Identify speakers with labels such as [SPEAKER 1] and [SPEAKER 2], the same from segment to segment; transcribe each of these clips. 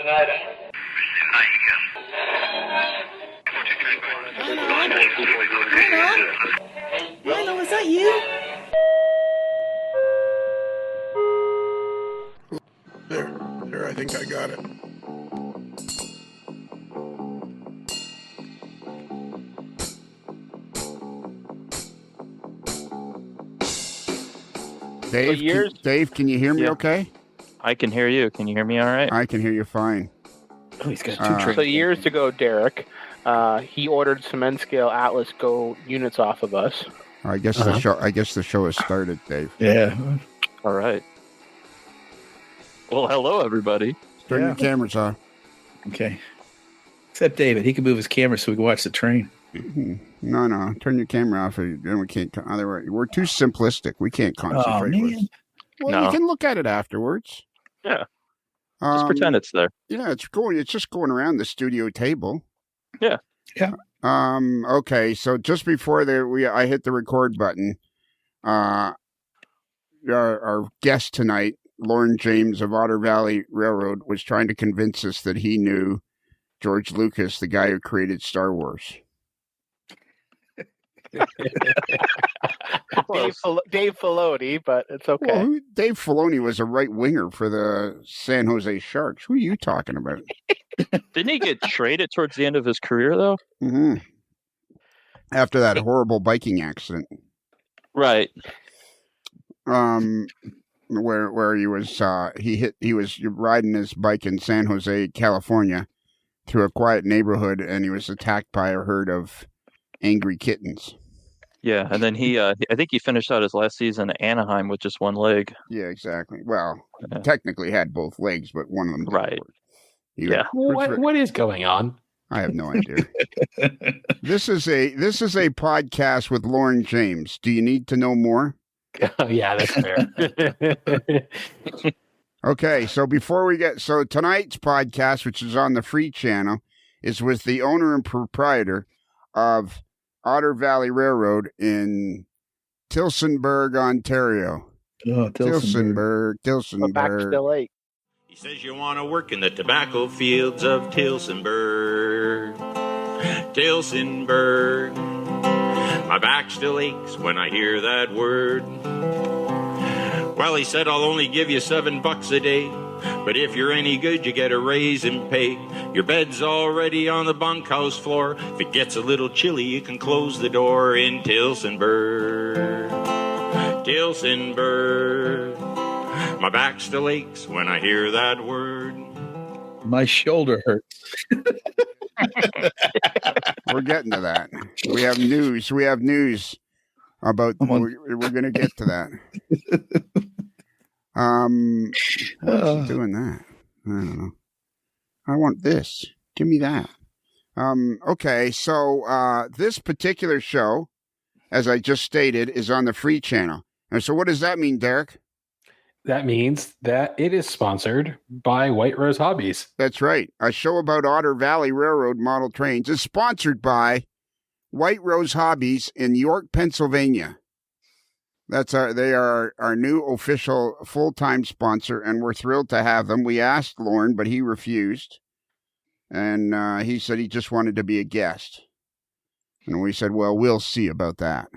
[SPEAKER 1] Milo, is that you?
[SPEAKER 2] There, I think I got it.
[SPEAKER 3] Dave, can you hear me okay?
[SPEAKER 4] I can hear you. Can you hear me all right?
[SPEAKER 3] I can hear you fine.
[SPEAKER 1] Oh, he's got two trains.
[SPEAKER 5] So years ago, Derek, he ordered some N-scale Atlas Go units off of us.
[SPEAKER 3] I guess the show has started, Dave.
[SPEAKER 1] Yeah.
[SPEAKER 4] All right. Well, hello, everybody.
[SPEAKER 3] Turn your cameras off.
[SPEAKER 1] Okay. Except David. He can move his camera so we can watch the train.
[SPEAKER 3] No. Turn your camera off. Then we can't. Otherwise, we're too simplistic. We can't concentrate.
[SPEAKER 1] Oh, man.
[SPEAKER 3] Well, you can look at it afterwards.
[SPEAKER 4] Yeah. Just pretend it's there.
[SPEAKER 3] Yeah, it's just going around the studio table.
[SPEAKER 4] Yeah.
[SPEAKER 1] Yeah.
[SPEAKER 3] Okay, so just before I hit the record button, our guest tonight, Lorne James of Otter Valley Railroad, was trying to convince us that he knew George Lucas, the guy who created Star Wars.
[SPEAKER 5] Dave Filoni, but it's okay.
[SPEAKER 3] Well, Dave Filoni was a right winger for the San Jose Sharks. Who are you talking about?
[SPEAKER 4] Didn't he get traded towards the end of his career, though?
[SPEAKER 3] Mm-hmm. After that horrible biking accident,
[SPEAKER 4] right?
[SPEAKER 3] Where he was he was riding his bike in San Jose, California, through a quiet neighborhood, and he was attacked by a herd of angry kittens.
[SPEAKER 4] Yeah, and then I think he finished out his last season at Anaheim with just one leg.
[SPEAKER 3] Yeah, exactly. Well, technically had both legs, but one of them didn't
[SPEAKER 4] right.
[SPEAKER 3] work.
[SPEAKER 6] What is going on?
[SPEAKER 3] I have no idea. This is a podcast with Lorne James. Do you need to know more?
[SPEAKER 6] Oh, yeah, that's fair.
[SPEAKER 3] Okay, so tonight's podcast, which is on the free channel, is with the owner and proprietor of Otter Valley Railroad in Tillsonburg, Ontario.
[SPEAKER 1] Oh, Tillsonburg.
[SPEAKER 5] Back to lake.
[SPEAKER 7] He says you want to work in the tobacco fields of Tillsonburg. Tillsonburg. My back still aches when I hear that word. Well, he said, I'll only give you $7 a day. But if you're any good, you get a raise in pay. Your bed's already on the bunkhouse floor. If it gets a little chilly, you can close the door in Tillsonburg. Tillsonburg. My back still aches when I hear that word.
[SPEAKER 1] My shoulder hurts.
[SPEAKER 3] We're getting to that. We have news about. We're going to get to that. What's doing that? I don't know. I want this. Give me that. Okay, so this particular show, as I just stated, is on the free channel. And so what does that mean, Derek?
[SPEAKER 6] That means that it is sponsored by White Rose Hobbies.
[SPEAKER 3] That's right. A show about Otter Valley Railroad model trains is sponsored by White Rose Hobbies in York, Pennsylvania. They are our new official full-time sponsor, and we're thrilled to have them. We asked Lorne, but he refused. And he said he just wanted to be a guest. And we said, well, we'll see about that.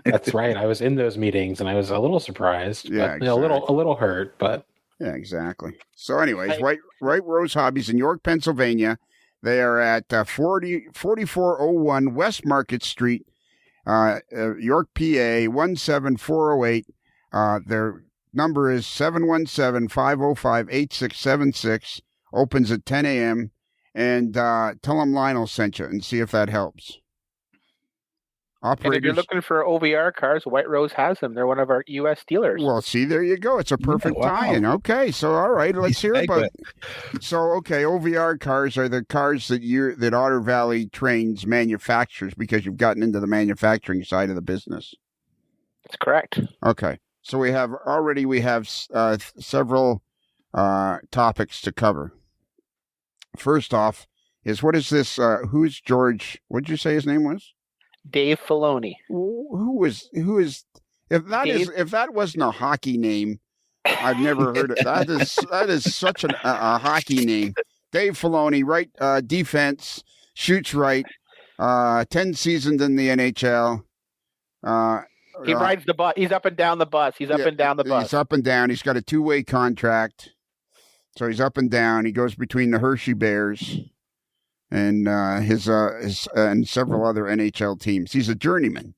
[SPEAKER 6] That's right. I was in those meetings, and I was a little surprised.
[SPEAKER 3] Yeah,
[SPEAKER 6] but, a little hurt, but
[SPEAKER 3] yeah, exactly. So, anyways, White Rose Hobbies in York, Pennsylvania. They are at 4401 West Market Street, York, PA 17408. Their number is 717-505-8676. Opens at 10 a.m. And tell them Lionel sent you and see if that helps.
[SPEAKER 5] And if you're looking for OVR cars, White Rose has them. They're one of our U.S. dealers.
[SPEAKER 3] Well, see, there you go. It's a perfect tie-in. Okay, so all right, let's hear about it. So, okay, OVR cars are the cars that Otter Valley Trains manufactures because you've gotten into the manufacturing side of the business.
[SPEAKER 5] That's correct.
[SPEAKER 3] Okay, so we have several topics to cover. First off, what is this? Who's George? What did you say his name was?
[SPEAKER 5] Dave Filoni.
[SPEAKER 3] Who is? If that wasn't a hockey name, I've never heard it. That is such a hockey name. Dave Filoni, right? Defense, shoots right. 10 seasons in the NHL.
[SPEAKER 5] He rides the bus. He's up and down the bus. He's up and down the bus.
[SPEAKER 3] He's up and down. He's got a 2-way contract. So he's up and down. He goes between the Hershey Bears and his and several other NHL teams. He's a journeyman.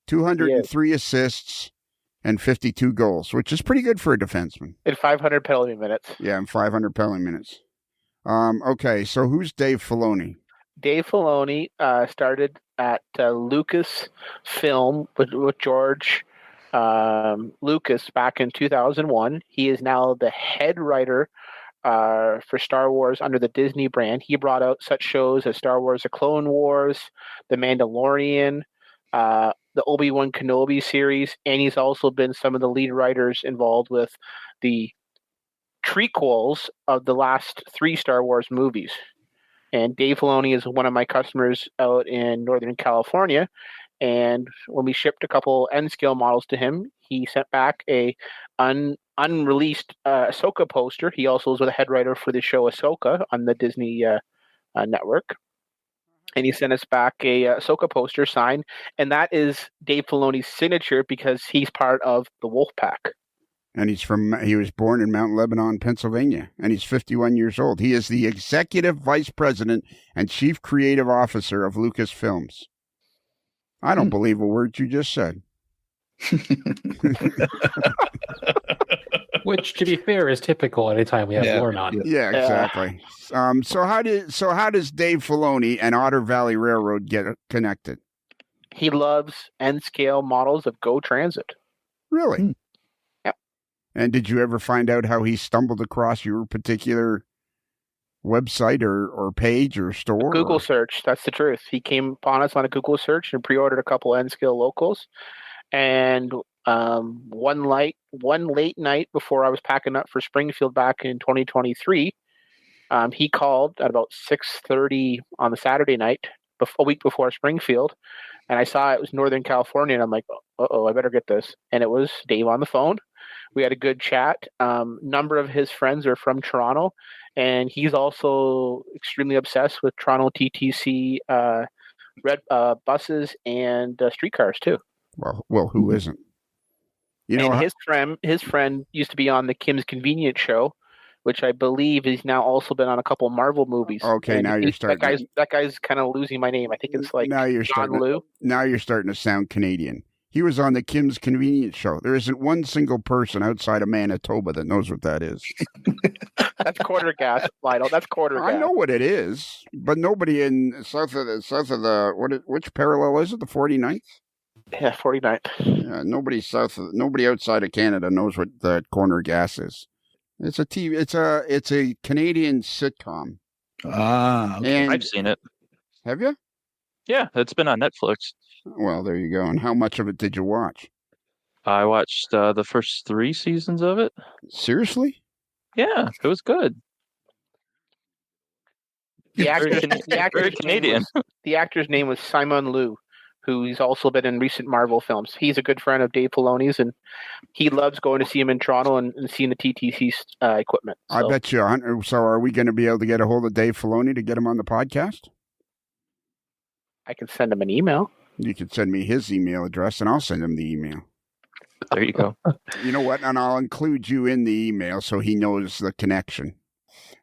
[SPEAKER 3] 203 assists and 52 goals, which is pretty good for a defenseman.
[SPEAKER 5] And 500 penalty minutes.
[SPEAKER 3] Yeah, and 500 penalty minutes. Okay, so who's Dave Filoni?
[SPEAKER 5] Dave Filoni started at Lucasfilm with George Lucas back in 2001. He is now the head writer for Star Wars under the Disney brand. He brought out such shows as Star Wars: The Clone Wars, The Mandalorian, the Obi-Wan Kenobi series, and he's also been some of the lead writers involved with the prequels of the last 3 Star Wars movies. And Dave Filoni is one of my customers out in Northern California. And when we shipped a couple N-scale models to him, he sent back a unreleased Ahsoka poster. He also was the head writer for the show Ahsoka on the Disney network. And he sent us back a Ahsoka poster signed. And that is Dave Filoni's signature because he's part of the Wolfpack.
[SPEAKER 3] And he was born in Mount Lebanon, Pennsylvania, and he's 51 years old. He is the executive vice president and chief creative officer of Lucasfilms. I don't believe a word you just said.
[SPEAKER 6] Which, to be fair, is typical anytime we have Lorne on.
[SPEAKER 3] Yeah, exactly. So how does Dave Filoni and Otter Valley Railroad get connected?
[SPEAKER 5] He loves N-scale models of Go Transit.
[SPEAKER 3] Really? And did you ever find out how he stumbled across your particular website or page or store?
[SPEAKER 5] Google search. That's the truth. He came upon us on a Google search and pre-ordered a couple N-scale locals. And one late night before I was packing up for Springfield back in 2023, he called at about 6:30 on the Saturday night, a week before Springfield. And I saw it was Northern California. And I'm like, I better get this. And it was Dave on the phone. We had a good chat. Number of his friends are from Toronto, and he's also extremely obsessed with Toronto TTC red buses and streetcars too.
[SPEAKER 3] Well, who isn't?
[SPEAKER 5] His friend used to be on the Kim's Convenience Show, which I believe he's now also been on a couple Marvel movies.
[SPEAKER 3] Okay, and now you're starting.
[SPEAKER 5] That guy's kind of losing my name. I think it's like John Liu.
[SPEAKER 3] Now you're starting to sound Canadian. He was on the Kim's Convenience Show. There isn't one single person outside of Manitoba that knows what that is.
[SPEAKER 5] That's quarter gas, Lionel. That's quarter gas.
[SPEAKER 3] I know what it is, but nobody in south of the which parallel is it? The 49th?
[SPEAKER 5] Yeah, 49th.
[SPEAKER 3] Yeah, nobody outside of Canada knows what the corner gas is. It's a TV. It's a Canadian sitcom.
[SPEAKER 1] Okay.
[SPEAKER 3] And
[SPEAKER 4] I've seen it.
[SPEAKER 3] Have you?
[SPEAKER 4] Yeah, it's been on Netflix.
[SPEAKER 3] Well, there you go. And how much of it did you watch?
[SPEAKER 4] I watched the first 3 seasons of it.
[SPEAKER 3] Seriously?
[SPEAKER 4] Yeah, it was good.
[SPEAKER 5] The actor's
[SPEAKER 4] Canadian.
[SPEAKER 5] The actor's name was Simon Liu, who's also been in recent Marvel films. He's a good friend of Dave Filoni's, and he loves going to see him in Toronto and seeing the TTC equipment. So.
[SPEAKER 3] I bet you. So are we going to be able to get a hold of Dave Filoni to get him on the podcast?
[SPEAKER 5] I can send him an email.
[SPEAKER 3] You can send me his email address, and I'll send him the email.
[SPEAKER 4] There you go.
[SPEAKER 3] You know what? And I'll include you in the email so he knows the connection.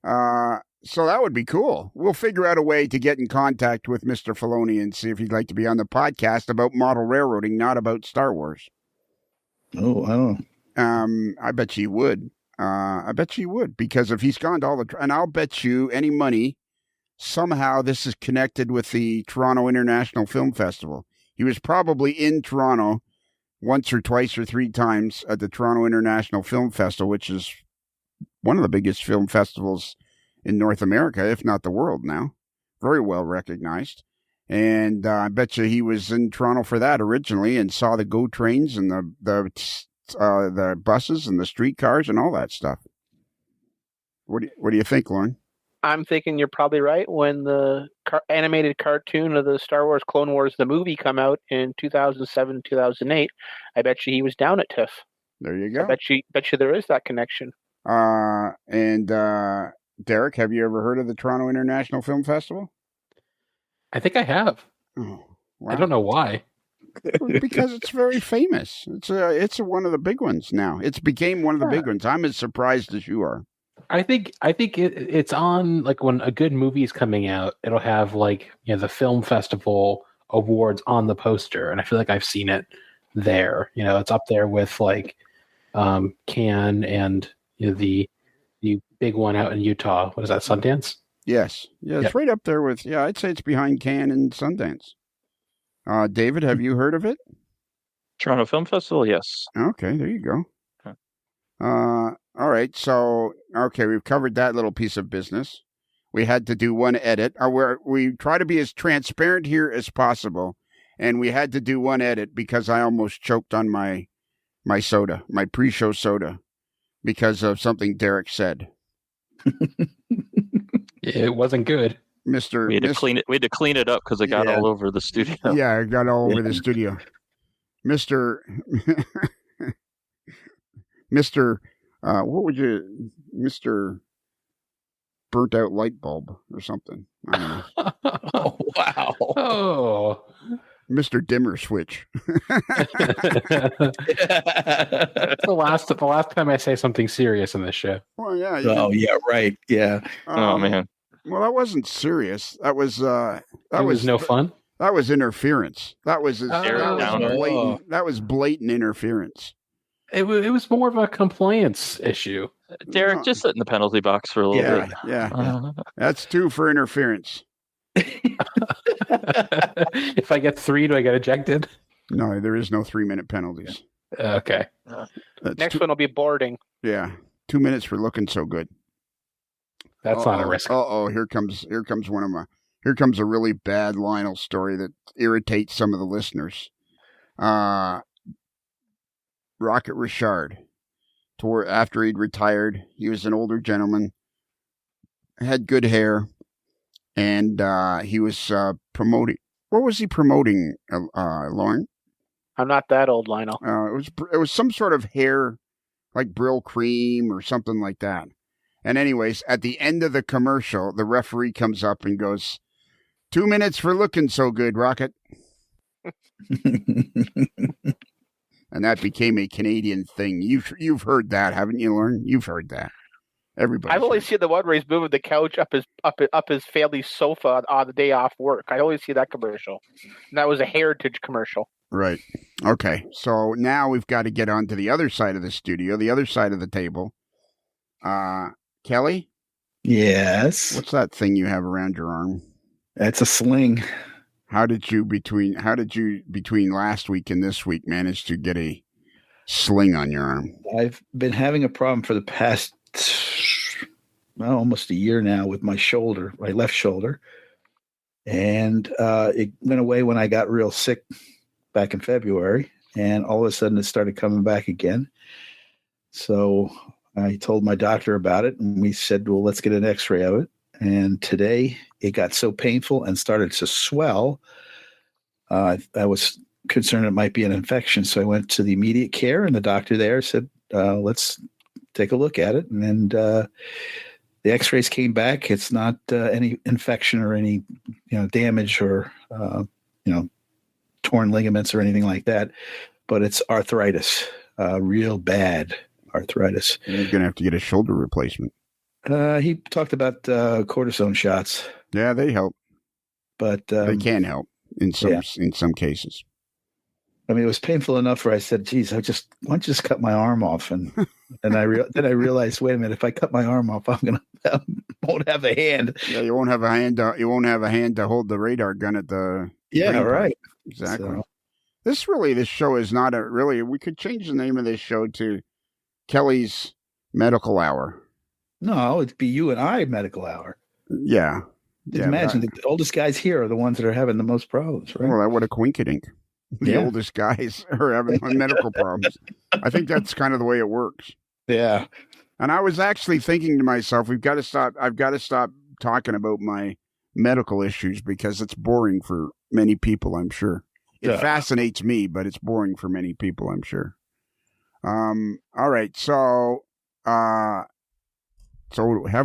[SPEAKER 3] So that would be cool. We'll figure out a way to get in contact with Mr. Filoni and see if he'd like to be on the podcast about model railroading, not about Star Wars.
[SPEAKER 1] Oh, I don't know.
[SPEAKER 3] I bet you would. Because if he's gone to all the... And I'll bet you any money... Somehow this is connected with the Toronto International Film Festival. He was probably in Toronto once or twice or 3 times at the Toronto International Film Festival, which is one of the biggest film festivals in North America, if not the world now. Very well recognized. And I bet you he was in Toronto for that originally and saw the GO trains and the buses and the streetcars and all that stuff. What do you think, Lorne?
[SPEAKER 5] I'm thinking you're probably right. When the animated cartoon of the Star Wars Clone Wars, the movie, come out in 2007, 2008, I bet you he was down at TIFF.
[SPEAKER 3] There you
[SPEAKER 5] I
[SPEAKER 3] go.
[SPEAKER 5] bet you there is that connection.
[SPEAKER 3] And Derek, have you ever heard of the Toronto International Film Festival?
[SPEAKER 6] I think I have.
[SPEAKER 3] Oh,
[SPEAKER 6] I don't know why.
[SPEAKER 3] Because it's very famous. It's one of the big ones now. It's became one of the big ones. I'm as surprised as you are.
[SPEAKER 6] I think it's on, like, when a good movie is coming out, it'll have, like, the film festival awards on the poster, and I feel like I've seen it there. It's up there with, like, Cannes and the big one out in Utah. What is that, Sundance?
[SPEAKER 3] Yes. Yeah, it's right up there with, I'd say it's behind Cannes and Sundance. David, have you heard of it?
[SPEAKER 4] Toronto Film Festival, yes.
[SPEAKER 3] Okay, there you go.
[SPEAKER 4] Okay.
[SPEAKER 3] All right, so, we've covered that little piece of business. We had to do one edit. We try to be as transparent here as possible, and we had to do one edit because I almost choked on my soda, my pre-show soda, because of something Derek said.
[SPEAKER 6] It wasn't good.
[SPEAKER 4] We had to clean it. We had to clean it up because it got all over the studio.
[SPEAKER 3] Yeah, it got all over the studio. Mr. What would you, Mr. Burnt out light bulb or something? I don't know.
[SPEAKER 1] Oh, wow.
[SPEAKER 6] Oh.
[SPEAKER 3] Mr. Dimmer switch.
[SPEAKER 6] That's the last time I say something serious in this show.
[SPEAKER 3] Well, yeah.
[SPEAKER 1] Oh, yeah, right. Yeah.
[SPEAKER 4] Oh, man.
[SPEAKER 3] Well, that wasn't serious. That was
[SPEAKER 6] no fun.
[SPEAKER 3] That was interference. That was
[SPEAKER 4] blatant.
[SPEAKER 3] That was blatant interference.
[SPEAKER 6] It was more of a compliance issue.
[SPEAKER 4] Derek, just sit in the penalty box for a little bit.
[SPEAKER 3] Yeah. That's 2 for interference.
[SPEAKER 6] If I get 3, do I get ejected?
[SPEAKER 3] No, there is no 3-minute penalties.
[SPEAKER 6] Okay.
[SPEAKER 5] Next one will be boarding.
[SPEAKER 3] Yeah, 2 minutes for looking so good.
[SPEAKER 6] That's not a risk.
[SPEAKER 3] Here comes a really bad Lionel story that irritates some of the listeners. Rocket Richard, after he'd retired, he was an older gentleman, had good hair, and he was promoting. What was he promoting, Lorne?
[SPEAKER 5] I'm not that old, Lionel.
[SPEAKER 3] It was some sort of hair, like Brill cream or something like that. And anyways, at the end of the commercial, the referee comes up and goes, 2 minutes for looking so good, Rocket. And that became a Canadian thing. You've heard that, haven't you, Lorne? You've heard that. Everybody.
[SPEAKER 5] I've only seen the one where he's moving the couch up his family's sofa on the day off work. I always see that commercial. And that was a Heritage commercial.
[SPEAKER 3] Right. Okay. So now we've got to get on to the other side of the studio, the other side of the table. Kelly?
[SPEAKER 1] Yes.
[SPEAKER 3] What's that thing you have around your arm?
[SPEAKER 1] That's a sling.
[SPEAKER 3] How did you between last week and this week manage to get a sling on your arm?
[SPEAKER 1] I've been having a problem for the past almost a year now with my shoulder, my left shoulder. And it went away when I got real sick back in February. And all of a sudden it started coming back again. So I told my doctor about it, and we said, well, let's get an x-ray of it. And today it got so painful and started to swell. I was concerned it might be an infection. So I went to the immediate care, and the doctor there said, let's take a look at it. And the x-rays came back. It's not any infection or any, damage or, torn ligaments or anything like that, but it's arthritis, real bad arthritis.
[SPEAKER 3] You're going to have to get a shoulder replacement.
[SPEAKER 1] He talked about cortisone shots.
[SPEAKER 3] Yeah, they help,
[SPEAKER 1] but
[SPEAKER 3] they can help in some cases.
[SPEAKER 1] I mean, it was painful enough where I said, "Geez, why don't you just cut my arm off?" And then I realized, wait a minute, if I cut my arm off, won't have a hand.
[SPEAKER 3] Yeah, you won't have a hand. You won't have a hand to hold the radar gun at the.
[SPEAKER 1] Yeah, right.
[SPEAKER 3] Exactly.
[SPEAKER 1] So.
[SPEAKER 3] This show is not we could change the name of this show to Kelly's Medical Hour.
[SPEAKER 1] No, it'd be you and I medical hour.
[SPEAKER 3] Yeah.
[SPEAKER 1] Imagine the oldest guys here are the ones that are having the most problems, right?
[SPEAKER 3] Well, that would a quinkydink. The oldest guys are having medical problems. I think that's kind of the way it works.
[SPEAKER 1] Yeah.
[SPEAKER 3] And I was actually thinking to myself, I've got to stop talking about my medical issues because it's boring for many people, I'm sure. It fascinates me, but it's boring for many people, I'm sure. All right. So have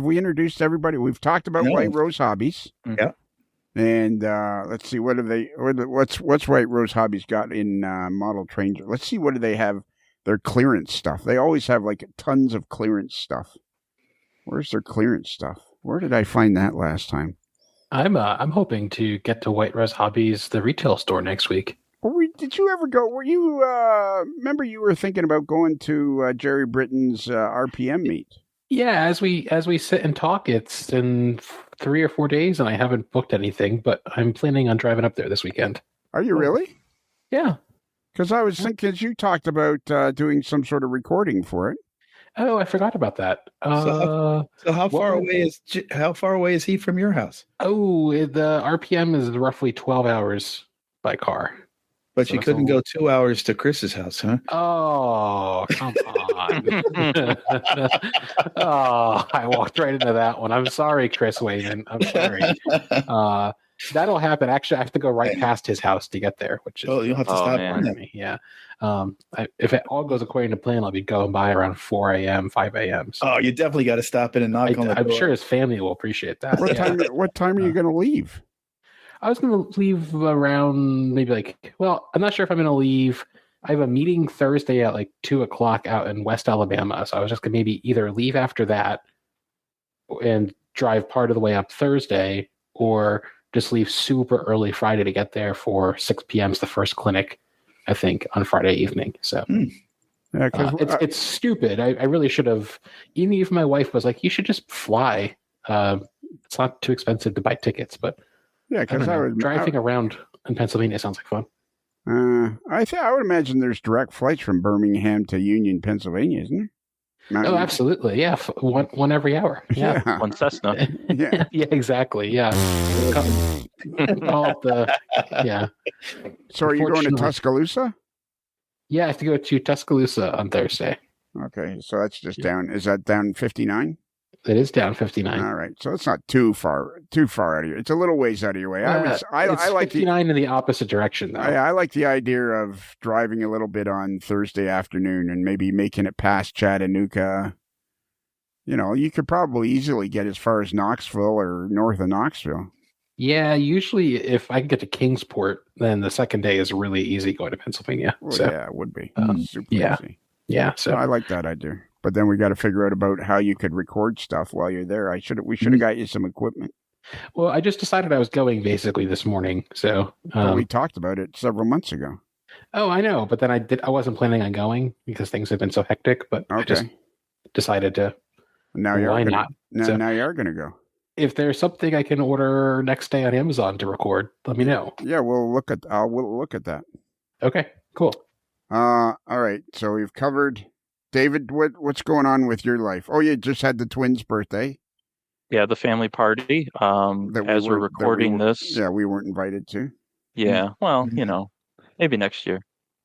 [SPEAKER 3] we introduced everybody? We've talked about
[SPEAKER 1] No.
[SPEAKER 3] White Rose Hobbies.
[SPEAKER 1] Yeah.
[SPEAKER 3] And let's see, what's White Rose Hobbies got in model trains? Let's see, what do they have? Their clearance stuff. They always have like tons of clearance stuff. Where's their clearance stuff? Where did I find that last time?
[SPEAKER 6] I'm hoping to get to White Rose Hobbies, the retail store, next week.
[SPEAKER 3] Did you ever go? Were you remember you were thinking about going to Jerry Britton's RPM meet?
[SPEAKER 6] Yeah, as we sit and talk, it's in 3 or 4 days, and I haven't booked anything, but I'm planning on driving up there this weekend.
[SPEAKER 3] Are you really?
[SPEAKER 6] Yeah.
[SPEAKER 3] Because I was thinking you talked about doing some sort of recording for it.
[SPEAKER 6] Oh, I forgot about that.
[SPEAKER 1] So how far away is he from your house?
[SPEAKER 6] Oh, the RPM is roughly 12 hours by car.
[SPEAKER 1] But you couldn't go 2 hours to Chris's house, huh?
[SPEAKER 6] Oh, come on. Oh, I walked right into that one. I'm sorry, Chris Wayman. I'm sorry. That'll happen. Actually, I have to go right past his house to get there, which is
[SPEAKER 1] you'll have to stop
[SPEAKER 6] on me. Yeah. If it all goes according to plan, I'll be going by around 4 a.m., 5 a.m. So
[SPEAKER 1] you definitely got to stop in and knock on the door.
[SPEAKER 6] I'm sure his family will appreciate that.
[SPEAKER 3] What time are you going to leave?
[SPEAKER 6] I was going to leave around maybe I'm not sure if I'm going to leave. I have a meeting Thursday at 2 o'clock out in West Alabama. So I was just going to maybe either leave after that and drive part of the way up Thursday, or just leave super early Friday to get there for 6 p.m. is the first clinic, I think, on Friday evening. So
[SPEAKER 3] Yeah,
[SPEAKER 6] it's stupid. I really should have, even if my wife was like, you should just fly. It's not too expensive to buy tickets, but
[SPEAKER 3] yeah, because
[SPEAKER 6] driving around in Pennsylvania sounds like fun.
[SPEAKER 3] I would imagine there's direct flights from Birmingham to Union, Pennsylvania, isn't there?
[SPEAKER 6] Oh, absolutely. Yeah. One every hour. Yeah.
[SPEAKER 4] One Cessna.
[SPEAKER 3] Yeah.
[SPEAKER 6] Yeah, exactly. Yeah. Yeah.
[SPEAKER 3] So are you going to Tuscaloosa?
[SPEAKER 6] Yeah, I have to go to Tuscaloosa on Thursday.
[SPEAKER 3] Okay, so that's just down. Is that down 59?
[SPEAKER 6] It is down 59.
[SPEAKER 3] All right, so it's not too far out of you. It's a little ways out of your way. I like
[SPEAKER 6] 59 in the opposite direction, though.
[SPEAKER 3] I like the idea of driving a little bit on Thursday afternoon and maybe making it past Chattanooga. You could probably easily get as far as Knoxville or north of Knoxville.
[SPEAKER 6] Yeah, usually if I can get to Kingsport, then the second day is really easy going to Pennsylvania.
[SPEAKER 3] Well,
[SPEAKER 6] so,
[SPEAKER 3] yeah, it would be super easy.
[SPEAKER 6] Yeah, so
[SPEAKER 3] I like that idea. But then we got to figure out about how you could record stuff while you're there. We should have got you some equipment.
[SPEAKER 6] Well, I just decided I was going basically this morning. So
[SPEAKER 3] we talked about it several months ago.
[SPEAKER 6] Oh, I know, but then I wasn't planning on going because things have been so hectic. But I just decided to.
[SPEAKER 3] Now you are not. Now you are going to go.
[SPEAKER 6] If there's something I can order next day on Amazon to record, let me know.
[SPEAKER 3] Yeah, we'll look at that.
[SPEAKER 6] Okay, cool.
[SPEAKER 3] All right. So we've covered. David, what's going on with your life? Oh, you just had the twins' birthday.
[SPEAKER 4] Yeah, the family party. As we're recording this.
[SPEAKER 3] Yeah, we weren't invited to.
[SPEAKER 4] Yeah, well, maybe next year.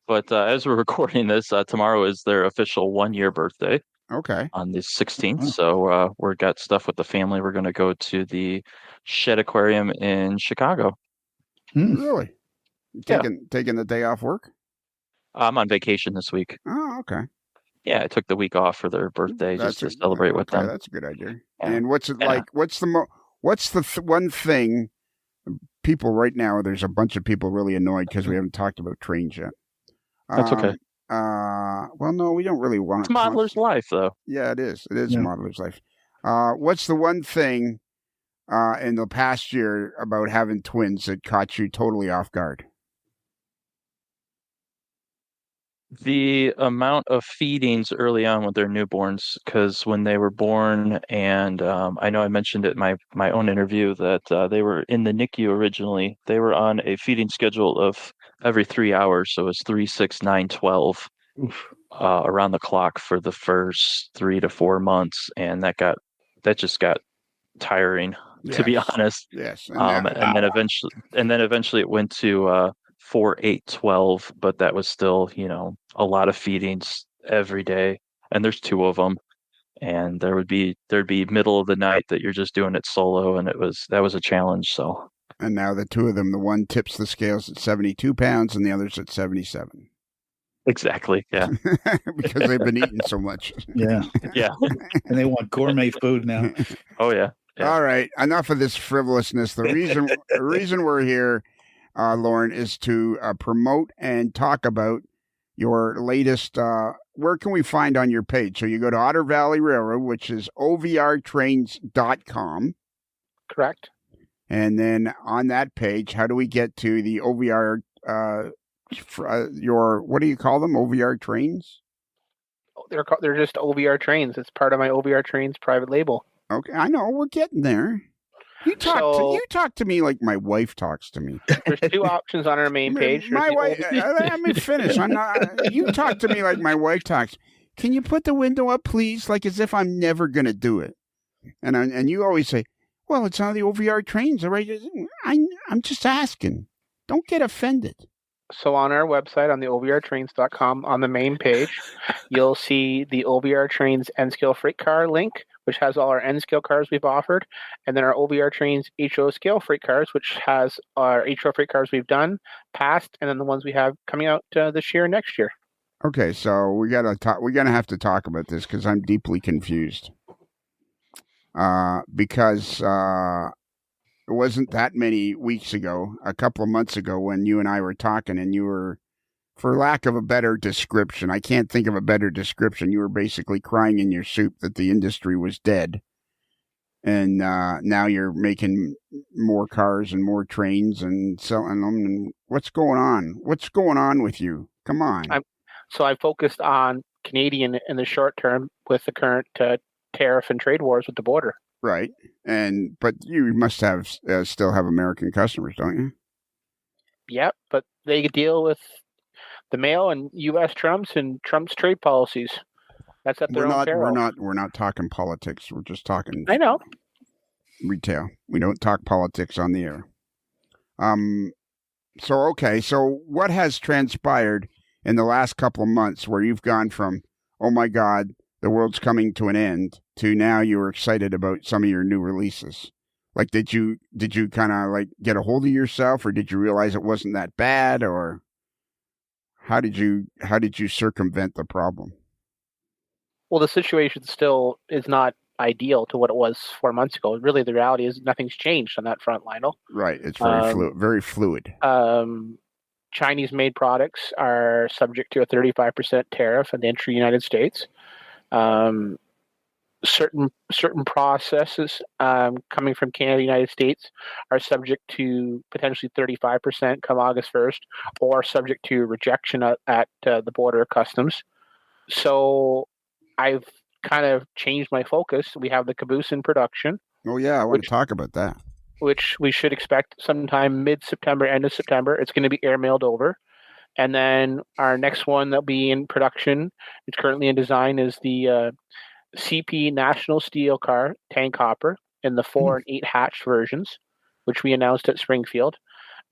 [SPEAKER 4] But as we're recording this, tomorrow is their official 1-year birthday.
[SPEAKER 3] Okay.
[SPEAKER 4] On the 16th. So we've got stuff with the family. We're going to go to the Shed Aquarium in Chicago.
[SPEAKER 3] Really? Taking the day off work?
[SPEAKER 4] I'm on vacation this week.
[SPEAKER 3] Oh, okay.
[SPEAKER 4] Yeah, I took the week off for their birthday just to celebrate with them.
[SPEAKER 3] That's a good idea. Yeah. And what's it like? What's the one thing people right now? There's a bunch of people really annoyed because we haven't talked about trains yet.
[SPEAKER 4] That's okay.
[SPEAKER 3] Well, no, we don't really want.
[SPEAKER 4] It's Modeler's Life, though.
[SPEAKER 3] Yeah, it is. It is Modeler's Life. What's the one thing in the past year about having twins that caught you totally off guard?
[SPEAKER 4] The amount of feedings early on with their newborns, because when they were born, and I know I mentioned it in my own interview that they were in the NICU originally. They were on a feeding schedule of every 3 hours, so it's 3, 6, 9, 12 around the clock for the first 3 to 4 months, and that just got tiring, to be honest.
[SPEAKER 3] Yes,
[SPEAKER 4] and then eventually it went to 4, 8, 12, but that was still, a lot of feedings every day. And there's 2 of them. And there'd be middle of the night that you're just doing it solo. And that was a challenge. So.
[SPEAKER 3] And now the 2 of them, the one tips the scales at 72 pounds and the other's at 77.
[SPEAKER 4] Exactly. Yeah.
[SPEAKER 3] because they've been eating so much.
[SPEAKER 1] Yeah.
[SPEAKER 4] Yeah.
[SPEAKER 1] And they want gourmet food now.
[SPEAKER 4] Oh yeah. Yeah.
[SPEAKER 3] All right, enough of this frivolousness. The reason we're here, Lorne, is to promote and talk about your latest. Where can we find on your page? So you go to Otter Valley Railroad, which is OVRtrains.com.
[SPEAKER 5] Correct.
[SPEAKER 3] And then on that page, how do we get to the OVR? Your what do you call them? OVR trains?
[SPEAKER 5] They're just OVR trains. It's part of my OVR trains private label.
[SPEAKER 3] Okay, I know we're getting there. You talk to me like my wife talks to me.
[SPEAKER 5] There's two options on our main page.
[SPEAKER 3] My wife. Let me finish. I'm not. You talk to me like my wife talks. Can you put the window up, please? Like as if I'm never going to do it. And you always say, "Well, it's on the OVR trains, all right?" I'm just asking. Don't get offended.
[SPEAKER 5] So on our website, on the OVRtrains.com, on the main page, you'll see the OVR Trains N-Scale Freight Car link, which has all our N-Scale cars we've offered, and then our OVR Trains HO Scale Freight Cars, which has our HO Freight Cars we've done, past, and then the ones we have coming out this year and next year.
[SPEAKER 3] Okay, so we're gonna have to talk about this because I'm deeply confused. Because it wasn't that many weeks ago, a couple of months ago, when you and I were talking, and you were, for lack of a better description, I can't think of a better description, you were basically crying in your soup that the industry was dead. And now you're making more cars and more trains and selling them. And what's going on? What's going on with you? Come on.
[SPEAKER 5] So I focused on Canadian in the short term with the current tariff and trade wars with the border.
[SPEAKER 3] Right. But you must have still have American customers, don't you?
[SPEAKER 5] Yep, but they deal with the mail and U.S. Trump's and Trump's trade policies. That's at their own peril.
[SPEAKER 3] We're not talking politics. We're just talking.
[SPEAKER 5] I know.
[SPEAKER 3] Retail. We don't talk politics on the air. So what has transpired in the last couple of months where you've gone from, oh my God, the world's coming to an end, to now you're excited about some of your new releases? Like, did you kind of like get a hold of yourself, or did you realize it wasn't that bad, or how did you circumvent the problem?
[SPEAKER 5] Well, the situation still is not ideal to what it was 4 months ago. Really, the reality is nothing's changed on that front, Lionel.
[SPEAKER 3] Right. It's very fluid.
[SPEAKER 5] Chinese-made products are subject to a 35% tariff on the entry to the United States. Certain processes coming from Canada, United States, are subject to potentially 35% come August 1st, or subject to rejection at the border of customs. So I've kind of changed my focus. We have the caboose in production.
[SPEAKER 3] Oh yeah, I want to talk about that.
[SPEAKER 5] Which we should expect sometime mid-September, end of September. It's going to be airmailed over. And then our next one that'll be in production, it's currently in design, is the CP National Steel Car Tank Hopper in the 4 and 8 hatch versions, which we announced at Springfield.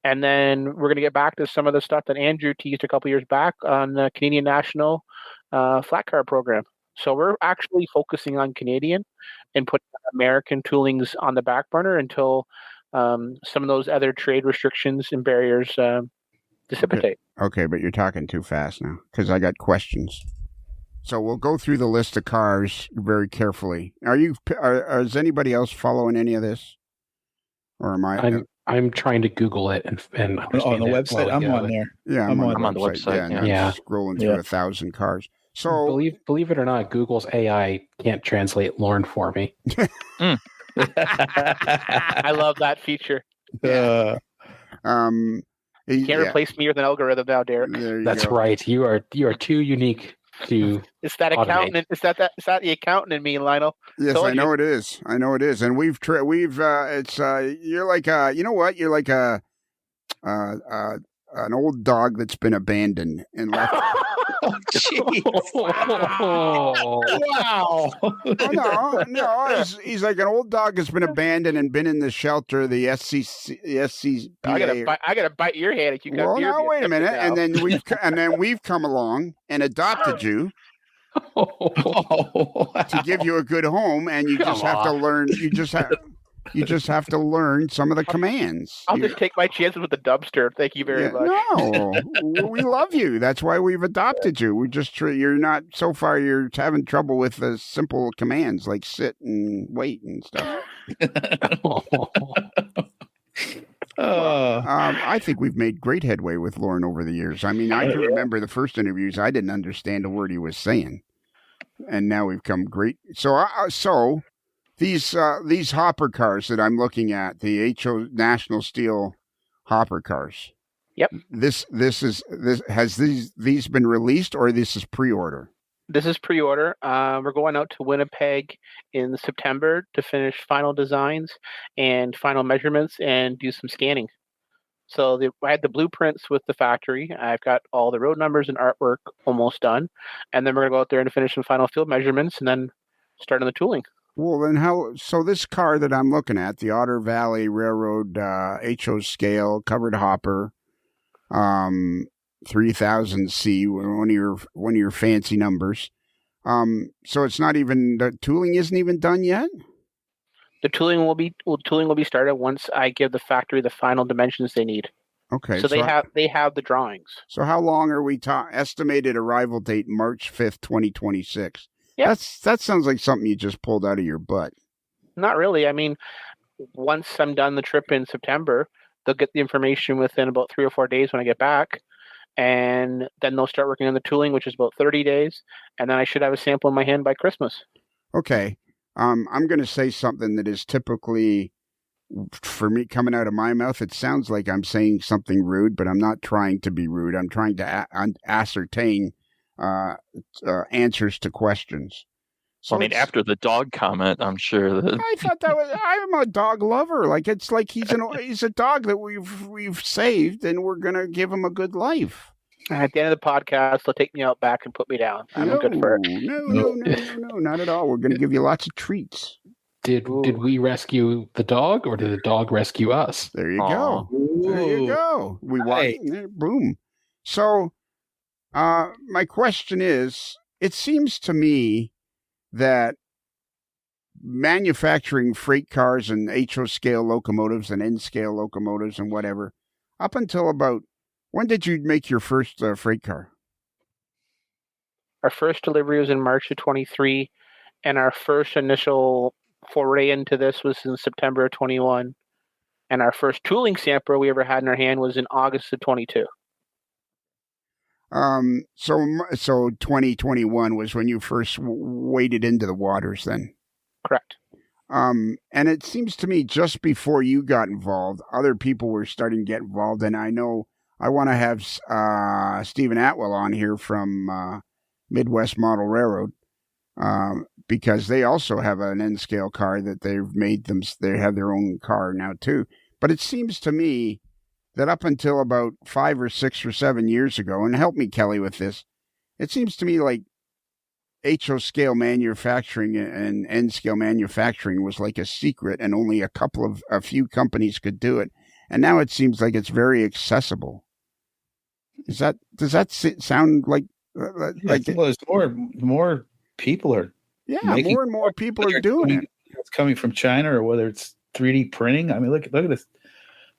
[SPEAKER 5] And then we're going to get back to some of the stuff that Andrew teased a couple years back on the Canadian National Flat Car program. So we're actually focusing on Canadian and putting American toolings on the back burner until some of those other trade restrictions and barriers dissipate.
[SPEAKER 3] Okay, but you're talking too fast now because I got questions. So we'll go through the list of cars very carefully. Is anybody else following any of this, or am I?
[SPEAKER 6] I'm trying to Google it and
[SPEAKER 1] on the website. I'm on there.
[SPEAKER 3] Yeah, I'm on the
[SPEAKER 4] website.
[SPEAKER 3] Yeah, I'm scrolling through 1,000 cars. So
[SPEAKER 6] believe it or not, Google's AI can't translate Lorne for me.
[SPEAKER 5] I love that feature.
[SPEAKER 3] You
[SPEAKER 5] can't replace me with an algorithm now, Derek.
[SPEAKER 6] That's right. You are too unique to.
[SPEAKER 5] It's that accountant. It's that the accountant in me, Lionel.
[SPEAKER 3] Yes, I know it is. And we've it's you're like you know what? You're like an old dog that's been abandoned and left.
[SPEAKER 1] Jeez.
[SPEAKER 5] Wow.
[SPEAKER 3] No. He's like an old dog that's been abandoned and been in the shelter, the SCPA.
[SPEAKER 5] I gotta bite your hand if you got.
[SPEAKER 3] Well, now wait a minute, and then we've come along and adopted you to give you a good home, and you just have to learn. You just have to learn some of the commands.
[SPEAKER 5] I'll just take my chances with the dumpster. Thank you very much.
[SPEAKER 3] No, we love you. That's why we've adopted you. We just you're not so far. You're having trouble with the simple commands like sit and wait and stuff. I think we've made great headway with Lorne over the years. I mean, I can remember the first interviews. I didn't understand a word he was saying, and now we've come great. So these hopper cars that I'm looking at, the HO National Steel hopper cars.
[SPEAKER 5] Yep.
[SPEAKER 3] Has these been released, or this is pre-order?
[SPEAKER 5] This is pre-order. We're going out to Winnipeg in September to finish final designs and final measurements and do some scanning. So I had the blueprints with the factory. I've got all the road numbers and artwork almost done. And then we're going to go out there and finish some final field measurements and then start on the tooling.
[SPEAKER 3] Well, then so this car that I'm looking at, the Otter Valley Railroad HO scale covered hopper, 3000C, one of your fancy numbers. So it's not even, the tooling isn't even done yet?
[SPEAKER 5] The tooling will be started once I give the factory the final dimensions they need.
[SPEAKER 3] Okay.
[SPEAKER 5] So they have the drawings.
[SPEAKER 3] So how long are we estimated arrival date March 5th, 2026?
[SPEAKER 5] Yeah.
[SPEAKER 3] That sounds like something you just pulled out of your butt.
[SPEAKER 5] Not really. I mean, once I'm done the trip in September, they'll get the information within about 3 or 4 days when I get back. And then they'll start working on the tooling, which is about 30 days. And then I should have a sample in my hand by Christmas.
[SPEAKER 3] Okay. I'm going to say something that is typically, for me, coming out of my mouth. It sounds like I'm saying something rude, but I'm not trying to be rude. I'm trying to ascertain answers to questions. So
[SPEAKER 4] after the dog comment, I'm sure that
[SPEAKER 3] I thought that was. I'm a dog lover. Like it's like he's a dog that we've saved, and we're gonna give him a good life.
[SPEAKER 5] At the end of the podcast, they'll take me out back and put me down. I'm good for it.
[SPEAKER 3] No, not at all. We're gonna give you lots of treats.
[SPEAKER 6] Did we rescue the dog, or did the dog rescue us?
[SPEAKER 3] There you go. There you go. We watched. Boom. So, my question is: it seems to me that manufacturing freight cars and HO scale locomotives and N scale locomotives and whatever, up until about, when did you make your first freight car?
[SPEAKER 5] Our first delivery was in March of 23, and our first initial foray into this was in September of 21. And our first tooling sample we ever had in our hand was in August of 22.
[SPEAKER 3] So 2021 was when you first waded into the waters then?
[SPEAKER 5] Correct.
[SPEAKER 3] And it seems to me just before you got involved, other people were starting to get involved. And I know I want to have Stephen Atwell on here from Midwest Model Railroad because they also have an N-scale car that they've made them. They have their own car now too. But it seems to me that up until about 5 or 6 or 7 years ago, and help me, Kelly, with this, it seems to me like HO scale manufacturing and N scale manufacturing was like a secret, and only a few companies could do it. And now it seems like it's very accessible. Does that sound like
[SPEAKER 1] well, it's more people are
[SPEAKER 3] more and more people are doing it.
[SPEAKER 1] It's coming from China, or whether it's 3D printing. I mean, look at this.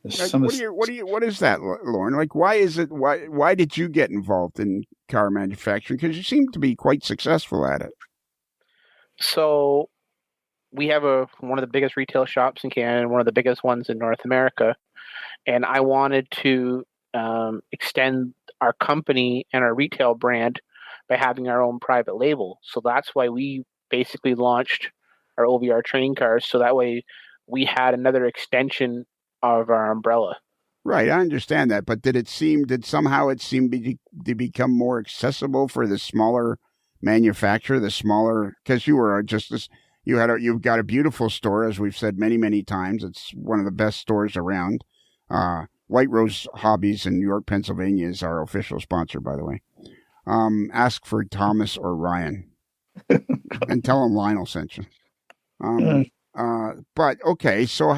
[SPEAKER 3] What is that, Lorne? Like, why is it? Why did you get involved in car manufacturing? Because you seem to be quite successful at it.
[SPEAKER 5] So, we have one of the biggest retail shops in Canada, and one of the biggest ones in North America. And I wanted to extend our company and our retail brand by having our own private label. So that's why we basically launched our OVR train cars. So that way, we had another extension of our umbrella.
[SPEAKER 3] Right, I understand that, but did somehow it seem to become more accessible for the smaller manufacturer, because you were just this, you've got a beautiful store, as we've said many, many times. It's one of the best stores around. White Rose Hobbies in York, Pennsylvania is our official sponsor, by the way. Ask for Thomas or Ryan and tell them Lionel sent you. But okay, so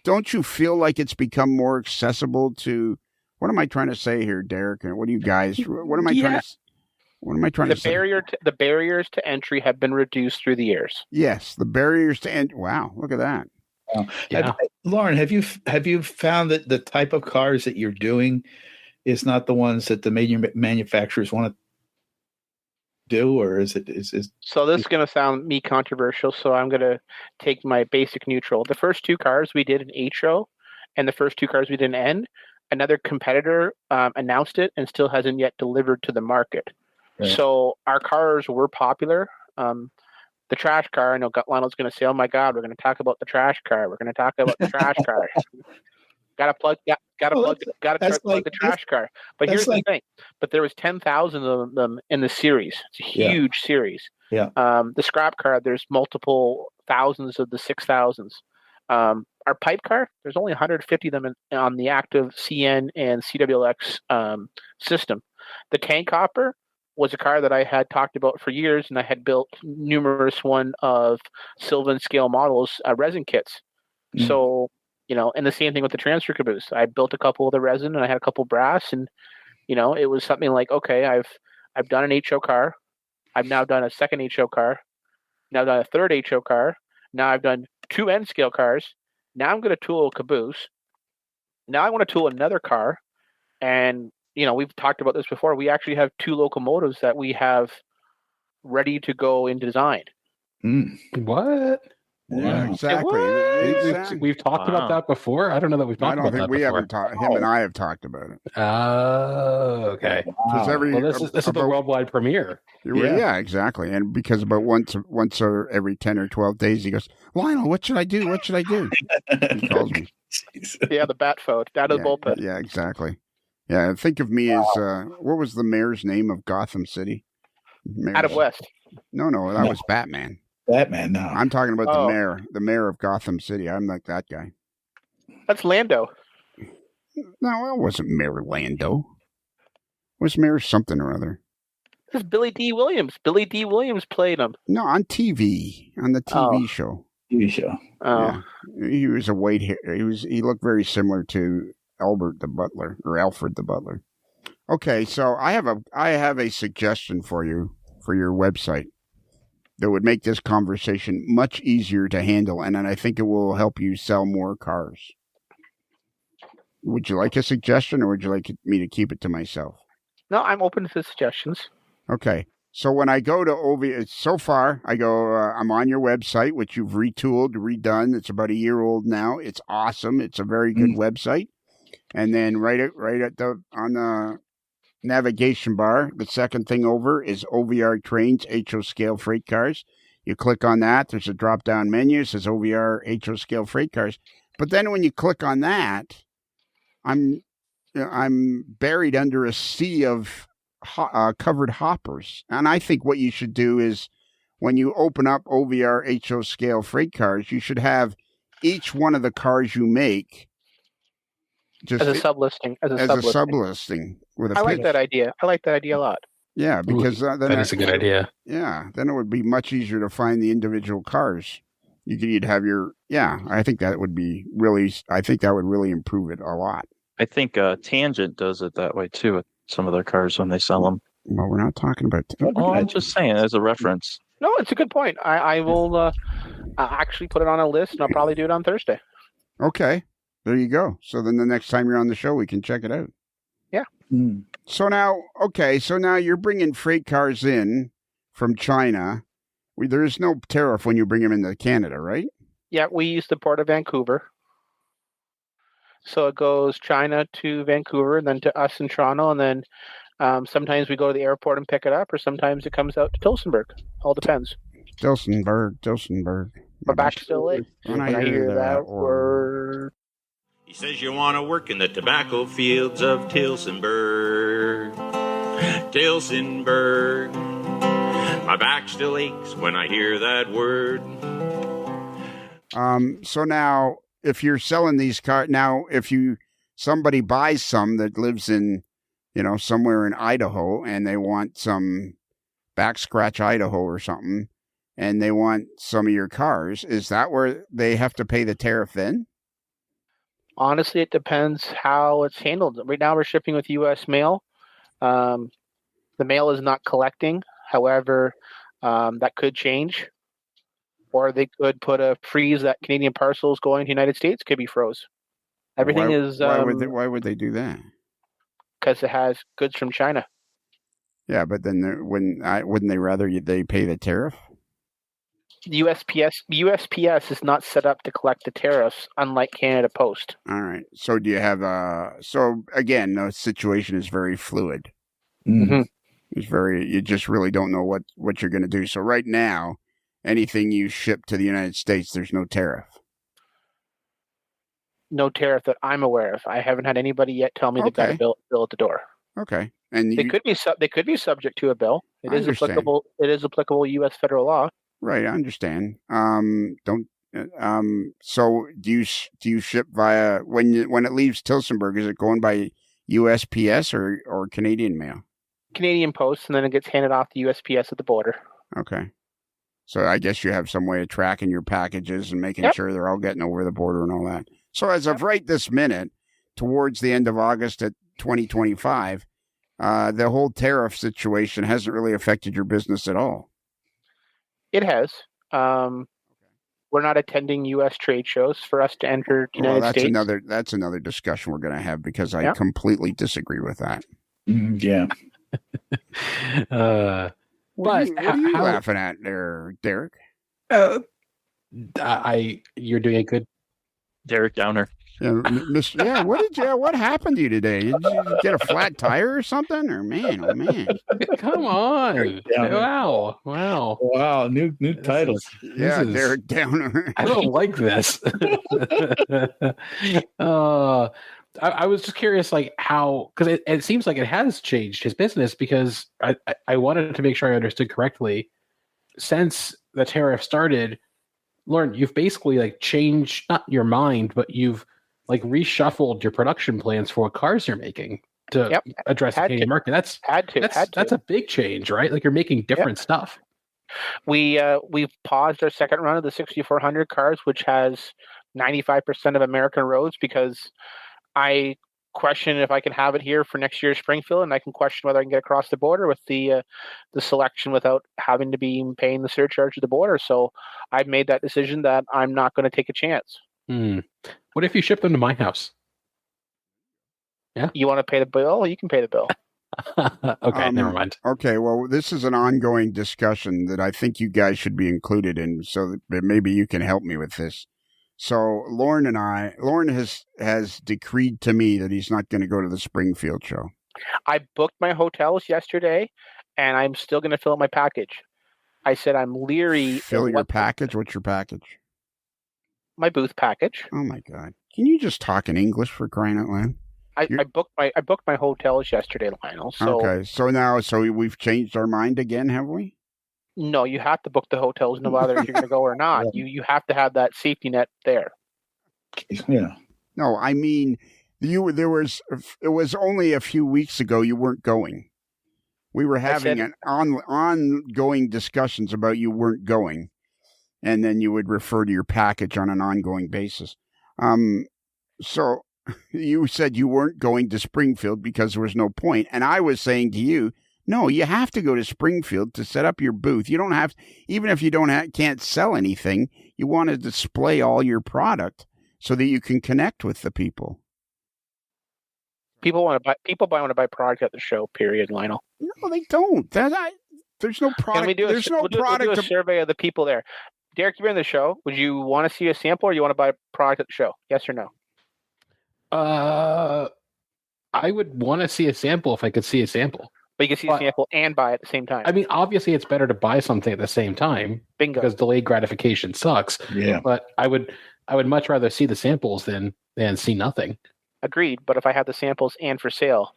[SPEAKER 3] don't you feel like it's become more accessible to, what am I trying to say here, Derek? And what do you guys, what am I trying to What am I trying to say?
[SPEAKER 5] The barriers to entry have been reduced through the years.
[SPEAKER 3] Yes, the barriers to entry. Wow, look at that.
[SPEAKER 6] Yeah.
[SPEAKER 1] Lauren, have you found that the type of cars that you're doing is not the ones that the major manufacturers want to do, or is it?
[SPEAKER 5] So this is going to sound me controversial, so I'm going to take my basic neutral. The first two cars we did in H-Show, and the first two cars we did in N, another competitor announced it and still hasn't yet delivered to the market. Right. So our cars were popular. The trash car, I know Lionel's going to say, "Oh my God, we're going to talk about the trash car. We're going to talk about the trash car." Gotta plug the trash car. But here's the thing. But there was 10,000 of them in the series. It's a huge series.
[SPEAKER 1] Yeah.
[SPEAKER 5] The scrap car, there's multiple thousands of the 6,000s. Our pipe car, there's only 150 of them on the active CN and CWLX system. The tank hopper was a car that I had talked about for years, and I had built numerous one of Sylvan scale models resin kits. So, and the same thing with the transfer caboose. I built a couple of the resin, and I had a couple brass, and it was something like, okay, I've done an HO car, I've now done a second HO car, now I've done a third HO car, now I've done 2 N scale cars. Now I'm going to tool a caboose. Now I want to tool another car, and we've talked about this before. We actually have 2 locomotives that we have ready to go in design.
[SPEAKER 6] What?
[SPEAKER 3] Yeah, exactly.
[SPEAKER 6] We've talked about that before. I don't know that we've talked about that before.
[SPEAKER 3] We haven't talked. Him and I have talked about it.
[SPEAKER 6] Okay.
[SPEAKER 3] Wow.
[SPEAKER 6] This is the worldwide premiere.
[SPEAKER 3] Yeah, exactly. And because about once every 10 or 12 days, he goes, "Lionel, what should I do? What should I do?" He calls me.
[SPEAKER 5] Yeah, the bat phone out of the bullpen.
[SPEAKER 3] Yeah, exactly. Yeah, think of me as what was the mayor's name of Gotham City?
[SPEAKER 5] Adam West.
[SPEAKER 3] No, that was Batman.
[SPEAKER 1] Batman, no.
[SPEAKER 3] I'm talking about the mayor of Gotham City. I'm like that guy.
[SPEAKER 5] That's Lando.
[SPEAKER 3] No, it wasn't Mayor Lando. It was Mayor something or other.
[SPEAKER 5] This is Billy D. Williams. Billy D. Williams played him.
[SPEAKER 3] No, on TV, on the TV show.
[SPEAKER 1] TV show.
[SPEAKER 5] Oh.
[SPEAKER 3] Yeah. He was a white hair. He looked very similar to Alfred the Butler. Okay, so I have a suggestion for you for your website that would make this conversation much easier to handle, and I think it will help you sell more cars. Would you like a suggestion, or would you like me to keep it to myself?
[SPEAKER 5] No, I'm open to suggestions.
[SPEAKER 3] Okay. So when I go to OV, so far I go, I'm on your website, which you've retooled, redone. It's about a year old now. It's awesome. It's a very good website. And then right on the navigation bar, the second thing over is OVR trains, HO scale freight cars. You click on that. There's a drop down menu. It says OVR HO scale freight cars. But then when you click on that, I'm buried under a sea of covered hoppers. And I think what you should do is when you open up OVR HO scale freight cars, you should have each one of the cars you make just
[SPEAKER 5] as a sublisting.
[SPEAKER 3] With
[SPEAKER 5] I like that idea. I like that idea a lot.
[SPEAKER 3] Yeah, because then
[SPEAKER 6] that is a good idea.
[SPEAKER 3] Yeah, then it would be much easier to find the individual cars. You'd have your I think that would really improve it a lot.
[SPEAKER 4] I think Tangent does it that way too with some of their cars when they sell them.
[SPEAKER 3] Well, we're not talking about.
[SPEAKER 4] I'm just saying as a reference.
[SPEAKER 5] No, it's a good point. I will actually put it on a list, and I'll probably do it on Thursday.
[SPEAKER 3] Okay, there you go. So then the next time you're on the show, we can check it out.
[SPEAKER 5] Yeah.
[SPEAKER 3] So now you're bringing freight cars in from China. There is no tariff when you bring them into Canada, right?
[SPEAKER 5] Yeah, we use the Port of Vancouver. So it goes China to Vancouver, and then to us in Toronto, and then sometimes we go to the airport and pick it up, or sometimes it comes out to Tillsonburg. All depends.
[SPEAKER 3] Tillsonburg.
[SPEAKER 5] My back's still late.
[SPEAKER 3] When I hear that word.
[SPEAKER 7] He says you want to work in the tobacco fields of Tillsonburg. Tillsonburg. My back still aches when I hear that word.
[SPEAKER 3] So now, if you're selling these cars, somebody buys some that lives in, somewhere in Idaho, and they want some back scratch Idaho or something, and they want some of your cars, is that where they have to pay the tariff then?
[SPEAKER 5] Honestly, it depends how it's handled. Right now, we're shipping with U.S. mail. The mail is not collecting. However, that could change. Or they could put a freeze that Canadian parcels going to the United States could be froze. Everything is
[SPEAKER 3] Why would they do that?
[SPEAKER 5] Because it has goods from China.
[SPEAKER 3] Yeah, but then wouldn't they rather they pay the tariff?
[SPEAKER 5] USPS is not set up to collect the tariffs, unlike Canada Post.
[SPEAKER 3] All right. So do you have so again, the situation is very fluid.
[SPEAKER 5] Mm-hmm.
[SPEAKER 3] You just really don't know what you're going to do. So right now, anything you ship to the United States, there's no tariff.
[SPEAKER 5] No tariff that I'm aware of. I haven't had anybody yet tell me they've got a bill at the door.
[SPEAKER 3] Okay. And
[SPEAKER 5] they could be subject to a bill. It is applicable. It is applicable U.S. federal law.
[SPEAKER 3] Right, I understand. So do you ship via when it leaves Tillsonburg? Is it going by USPS or Canadian mail?
[SPEAKER 5] Canadian Post, and then it gets handed off to USPS at the border.
[SPEAKER 3] Okay. So I guess you have some way of tracking your packages and making sure they're all getting over the border and all that. So as of right this minute, towards the end of August at 2025, the whole tariff situation hasn't really affected your business at all. It
[SPEAKER 5] has. We're not attending U.S. trade shows for us to enter the United States.
[SPEAKER 3] That's another discussion we're going to have because I completely disagree with that.
[SPEAKER 1] Yeah.
[SPEAKER 3] What are you laughing at there, Derek?
[SPEAKER 6] You're doing a good,
[SPEAKER 4] Derek Downer.
[SPEAKER 3] Yeah, what happened to you today? Did you get a flat tire or something? Or man, oh man.
[SPEAKER 6] Come on. Wow.
[SPEAKER 1] New titles.
[SPEAKER 3] Derek Downer.
[SPEAKER 6] I don't like this. I was just curious, like how, because it seems like it has changed his business, because I wanted to make sure I understood correctly. Since the tariff started, Lorne, you've basically like changed, not your mind, but you've like reshuffled your production plans for what cars you're making to address the Canadian market. That's a big change, right? Like you're making different stuff.
[SPEAKER 5] We've paused our second run of the 6400 cars, which has 95% of American roads, because I question if I can have it here for next year's Springfield, and I can question whether I can get across the border with the selection without having to be paying the surcharge at the border. So I've made that decision that I'm not going to take a chance.
[SPEAKER 6] What if you ship them to my house? Yeah.
[SPEAKER 5] You want to pay the bill? You can pay the bill.
[SPEAKER 6] Okay, never mind.
[SPEAKER 3] Okay, well, this is an ongoing discussion that I think you guys should be included in, so that maybe you can help me with this. So Lorne has decreed to me that he's not going to go to the Springfield show.
[SPEAKER 5] I booked my hotels yesterday, and I'm still going to fill out my package. I said I'm leery.
[SPEAKER 3] Fill your package? What's your package?
[SPEAKER 5] My booth package.
[SPEAKER 3] Oh my God! Can you just talk in English, for crying out loud?
[SPEAKER 5] I booked my hotels yesterday, Lionel. So,
[SPEAKER 3] okay, so we've changed our mind again, have we?
[SPEAKER 5] No, you have to book the hotels no matter if you're going to go or not. You have to have that safety net there.
[SPEAKER 1] Yeah.
[SPEAKER 3] No, I mean, it was only a few weeks ago you weren't going. We were having ongoing discussions about you weren't going, and then you would refer to your package on an ongoing basis. So you said you weren't going to Springfield because there was no point, and I was saying to you, no, you have to go to Springfield to set up your booth. You don't have, even if you can't sell anything, you want to display all your product so that you can connect with the people.
[SPEAKER 5] People want to buy product at the show. Period, Lionel.
[SPEAKER 3] No, they don't. There's no product. We'll do
[SPEAKER 5] a survey of the people there. Derek, you're in the show. Would you want to see a sample, or you want to buy a product at the show? Yes or no?
[SPEAKER 6] I would want to see a sample if I could see a sample.
[SPEAKER 5] But you can see a sample and buy at the same time.
[SPEAKER 6] I mean, obviously, it's better to buy something at the same time.
[SPEAKER 5] Bingo.
[SPEAKER 6] Because delayed gratification sucks.
[SPEAKER 1] Yeah.
[SPEAKER 6] But I would much rather see the samples than see nothing.
[SPEAKER 5] Agreed. But if I have the samples and for sale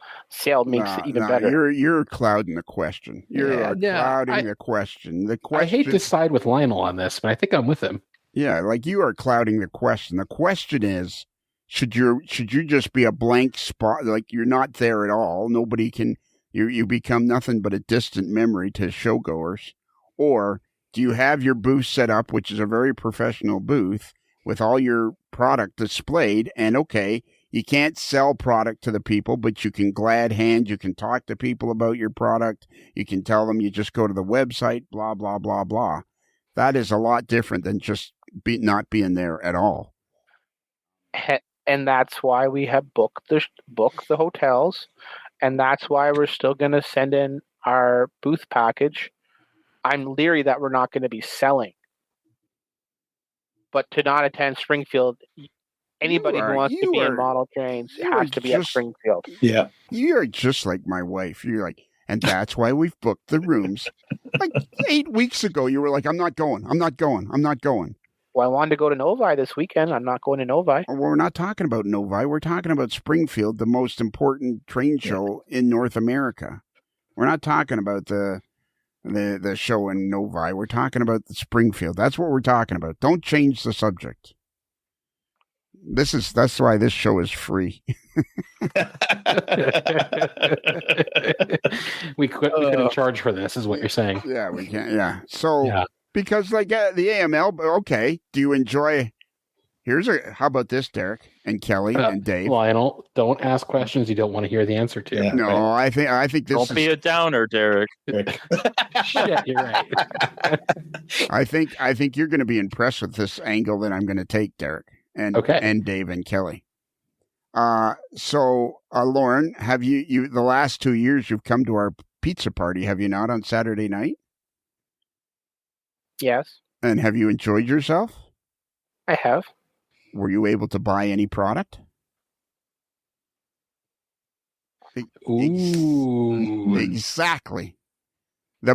[SPEAKER 5] makes it even better.
[SPEAKER 3] You're clouding the question. Clouding the question. The question.
[SPEAKER 6] I hate to side with Lionel on this, but I think I'm with him.
[SPEAKER 3] Yeah, like you are clouding the question. The question is, should you just be a blank spot? Like you're not there at all. Nobody can. You become nothing but a distant memory to showgoers, or do you have your booth set up, which is a very professional booth, with all your product displayed, and okay, You can't sell product to the people, but you can glad hand. You can talk to people about your product. You can tell them you just go to the website, blah, blah, blah, blah. That is a lot different than just not being there at all.
[SPEAKER 5] And that's why we have booked the hotels, and that's why we're still going to send in our booth package. I'm leery that we're not going to be selling, but to not attend Springfield, anybody who wants to be in model trains has to be at Springfield.
[SPEAKER 1] Yeah,
[SPEAKER 3] you're just like my wife. You're like, and that's why we've booked the rooms. Like 8 weeks ago, you were like, I'm not going.
[SPEAKER 5] Well, I wanted to go to Novi this weekend. I'm not going to Novi.
[SPEAKER 3] Well, we're not talking about Novi. We're talking about Springfield, the most important train show in North America. We're not talking about the show in Novi. We're talking about the Springfield. That's what we're talking about. Don't change the subject. That's why this show is free.
[SPEAKER 6] we couldn't charge for this, is what you're saying.
[SPEAKER 3] Yeah, we can't. Yeah. So because like the AML, okay. Do you enjoy? How about this, Derek and Kelly and Dave?
[SPEAKER 6] Well, I don't ask questions you don't want to hear the answer to.
[SPEAKER 3] Yeah, no, I think this.
[SPEAKER 4] Don't be a downer, Derek.
[SPEAKER 6] Shit, you're right.
[SPEAKER 3] I think you're going to be impressed with this angle that I'm going to take, Derek and Dave and Kelly. So Lorne, have you the last 2 years you've come to our pizza party? Have you not on Saturday night?
[SPEAKER 5] Yes.
[SPEAKER 3] And have you enjoyed yourself?
[SPEAKER 5] I have.
[SPEAKER 3] Were you able to buy any product?
[SPEAKER 6] Ooh.
[SPEAKER 3] Exactly.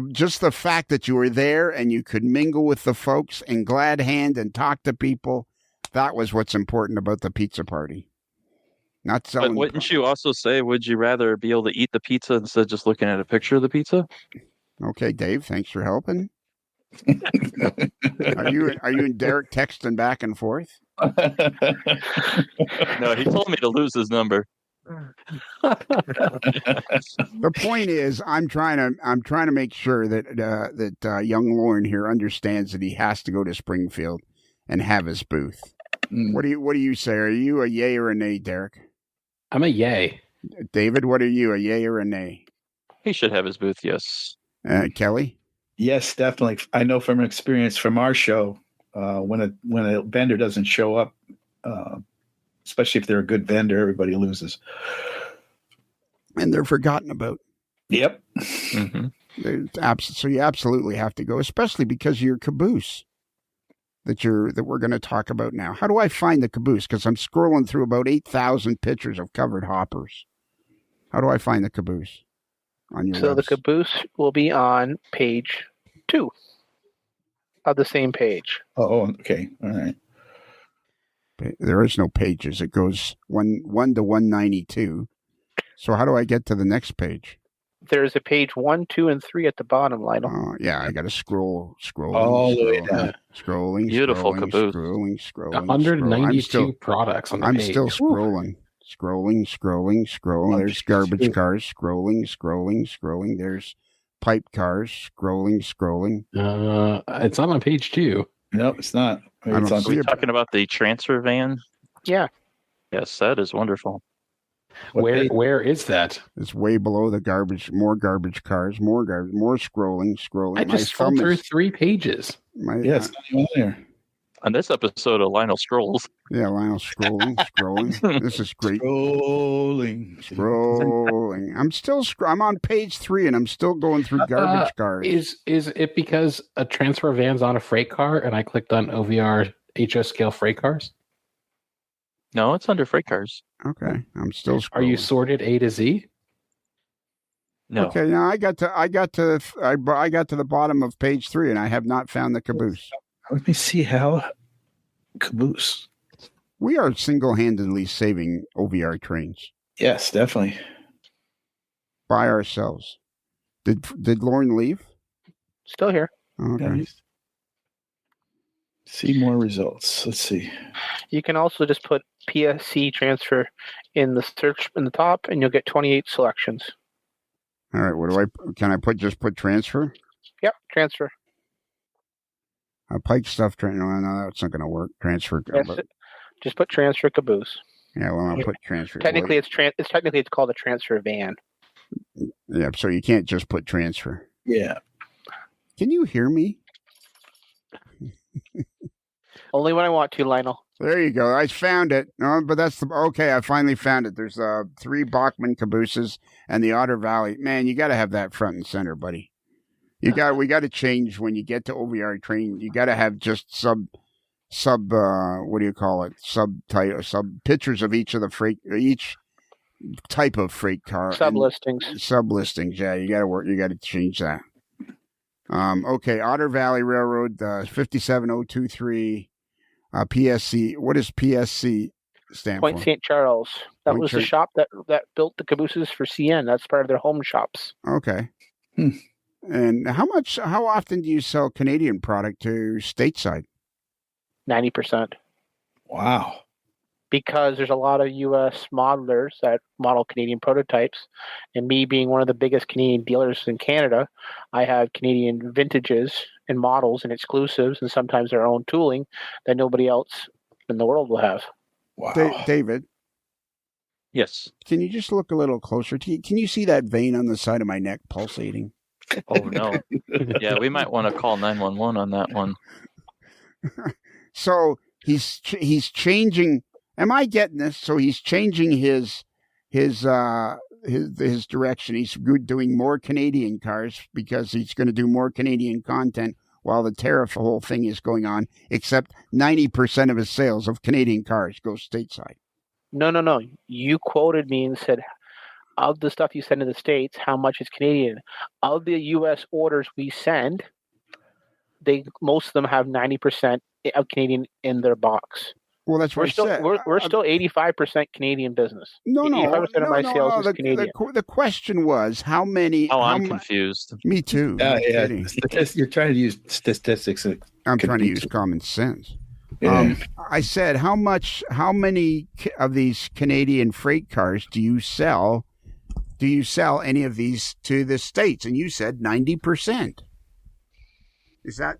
[SPEAKER 3] Just the fact that you were there and you could mingle with the folks and glad hand and talk to people, that was what's important about the pizza party. Not selling.
[SPEAKER 4] But wouldn't you also say, would you rather be able to eat the pizza instead of just looking at a picture of the pizza?
[SPEAKER 3] Okay, Dave, thanks for helping. Are you and Derek texting back and forth?
[SPEAKER 4] No, he told me to lose his number.
[SPEAKER 3] The point is, I'm trying to make sure that young Lorne here understands that he has to go to Springfield and have his booth. What do you say? Are you a yay or a nay, Derek?
[SPEAKER 6] I'm a yay.
[SPEAKER 3] David, what are you? A yay or a nay?
[SPEAKER 4] He should have his booth. Yes.
[SPEAKER 3] Kelly.
[SPEAKER 1] Yes, definitely. I know from experience from our show, when a vendor doesn't show up, especially if they're a good vendor, everybody loses.
[SPEAKER 3] And they're forgotten about.
[SPEAKER 1] Yep.
[SPEAKER 3] Mm-hmm. So you absolutely have to go, especially because of your caboose that we're going to talk about now. How do I find the caboose? Because I'm scrolling through about 8,000 pictures of covered hoppers. How do I find the caboose on your
[SPEAKER 5] the caboose will be on page 2 of the same page.
[SPEAKER 1] Oh, okay. All right.
[SPEAKER 3] There is no pages. It goes 1 to 192. So how do I get to the next page?
[SPEAKER 5] There's a page 1, 2, and 3 at the bottom, Lionel.
[SPEAKER 3] Oh, yeah, I got to scroll
[SPEAKER 1] all the way down.
[SPEAKER 3] Scrolling.
[SPEAKER 4] Beautiful caboose.
[SPEAKER 3] Scrolling.
[SPEAKER 6] 192 products on the page.
[SPEAKER 3] I'm still scrolling. Scrolling. There's garbage cars. Scrolling. There's pipe cars. Scrolling.
[SPEAKER 6] It's not on page 2.
[SPEAKER 1] No, it's not.
[SPEAKER 4] Are we talking about the transfer van?
[SPEAKER 5] Yeah.
[SPEAKER 4] Yes, that is wonderful.
[SPEAKER 6] Where is that?
[SPEAKER 3] It's way below the garbage. More garbage cars. More scrolling.
[SPEAKER 6] I just scrolled through 3 pages.
[SPEAKER 1] It's not even there.
[SPEAKER 4] On this episode of Lionel Scrolls.
[SPEAKER 3] Yeah, Lionel scrolling. This is great.
[SPEAKER 1] Scrolling.
[SPEAKER 3] I'm on page 3 and I'm still going through garbage cars.
[SPEAKER 6] Is it because a transfer van's on a freight car and I clicked on OVR HO scale freight cars?
[SPEAKER 4] No, it's under freight cars.
[SPEAKER 3] Okay, I'm still scrolling.
[SPEAKER 6] Are you sorted A to Z?
[SPEAKER 4] No.
[SPEAKER 3] Okay, now I got to the bottom of page 3 and I have not found the caboose.
[SPEAKER 1] Let me see how caboose.
[SPEAKER 3] We are single-handedly saving OVR trains.
[SPEAKER 1] Yes, definitely.
[SPEAKER 3] By ourselves. Did Lorne leave?
[SPEAKER 5] Still here.
[SPEAKER 3] Okay.
[SPEAKER 1] See more results. Let's see.
[SPEAKER 5] You can also just put PSC transfer in the search in the top, and you'll get 28 selections.
[SPEAKER 3] All right. Can I put transfer?
[SPEAKER 5] Yep, transfer.
[SPEAKER 3] Pike stuff. No, that's not going to work. Transfer.
[SPEAKER 5] Yes, just put transfer caboose.
[SPEAKER 3] Yeah, well, I'll put transfer.
[SPEAKER 5] Technically, it's called a transfer van.
[SPEAKER 3] Yeah, so you can't just put transfer.
[SPEAKER 1] Yeah.
[SPEAKER 3] Can you hear me?
[SPEAKER 5] Only when I want to, Lionel.
[SPEAKER 3] There you go. I found it. No, but okay. I finally found it. There's 3 Bachmann cabooses and the Otter Valley. Man, you got to have that front and center, buddy. We got to change when you get to OVR train. You got to have just sub. What do you call it? Sub pictures of each type of freight car.
[SPEAKER 5] Sub listings.
[SPEAKER 3] Yeah, you got to change that. Okay, Otter Valley Railroad, 57023, PSC. What does PSC stand
[SPEAKER 5] Point
[SPEAKER 3] for?
[SPEAKER 5] St. Charles. That
[SPEAKER 3] Point
[SPEAKER 5] was the shop that built the cabooses for CN. That's part of their home shops.
[SPEAKER 3] Okay. And how often do you sell Canadian product to stateside?
[SPEAKER 5] 90%.
[SPEAKER 1] Wow.
[SPEAKER 5] Because there's a lot of U.S. modelers that model Canadian prototypes, and me being one of the biggest Canadian dealers in Canada, I have Canadian vintages and models and exclusives and sometimes their own tooling that nobody else in the world will have.
[SPEAKER 1] Wow.
[SPEAKER 3] David?
[SPEAKER 4] Yes.
[SPEAKER 3] Can you just look a little closer? Can you see that vein on the side of my neck pulsating?
[SPEAKER 4] Oh, no. Yeah, we might want to call 911 on that one.
[SPEAKER 3] So he's changing. Am I getting this? So he's changing his direction. He's doing more Canadian cars because he's going to do more Canadian content while the tariff whole thing is going on, except 90% of his sales of Canadian cars go stateside.
[SPEAKER 5] No. You quoted me and said, of the stuff you send to the States, how much is Canadian? Of the U.S. orders we send, most of them have 90% of Canadian in their box.
[SPEAKER 3] Well, that's what I said.
[SPEAKER 5] We're still 85% Canadian business.
[SPEAKER 3] No.
[SPEAKER 5] 85% of my sales is Canadian.
[SPEAKER 3] The question was how many.
[SPEAKER 4] I'm confused.
[SPEAKER 3] Me too.
[SPEAKER 1] Yeah. You're trying to use statistics.
[SPEAKER 3] I'm trying to use common sense.
[SPEAKER 1] Yeah.
[SPEAKER 3] I said, how many of these Canadian freight cars do you sell? Do you sell any of these to the States? And you said 90%. Is that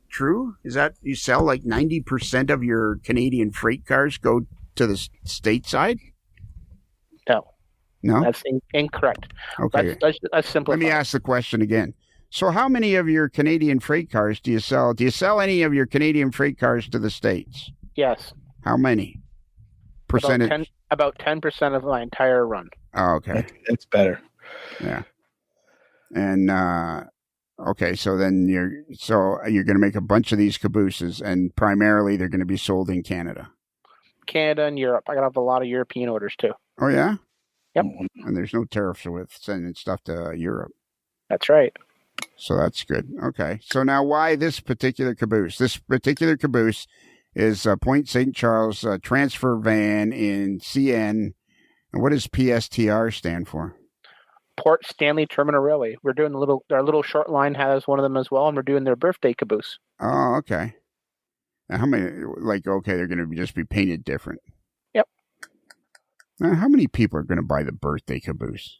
[SPEAKER 3] true? Is that you sell like 90% of your Canadian freight cars go to the stateside? No,
[SPEAKER 5] that's incorrect.
[SPEAKER 3] Okay,
[SPEAKER 5] that's simple.
[SPEAKER 3] Let me ask the question again. So, how many of your Canadian freight cars do you sell? Do you sell any of your Canadian freight cars to the States?
[SPEAKER 5] Yes.
[SPEAKER 3] How many percentage?
[SPEAKER 5] About 10% of my entire run.
[SPEAKER 3] Oh, okay,
[SPEAKER 1] That's better.
[SPEAKER 3] Yeah, and. Okay, so then you're going to make a bunch of these cabooses, and primarily they're going to be sold in Canada.
[SPEAKER 5] Canada and Europe. I got a lot of European orders too.
[SPEAKER 3] Oh yeah.
[SPEAKER 5] Yep.
[SPEAKER 3] And there's no tariffs with sending stuff to Europe.
[SPEAKER 5] That's right.
[SPEAKER 3] So that's good. Okay. So now, why this particular caboose? This particular caboose is Point St. Charles transfer van in CN. And what does PSTR stand for?
[SPEAKER 5] Port Stanley Terminal Railway. We're doing our little short line has one of them as well, and we're doing their birthday caboose.
[SPEAKER 3] Oh, okay. Now, how many? They're going to just be painted different.
[SPEAKER 5] Yep.
[SPEAKER 3] Now, how many people are going to buy the birthday caboose?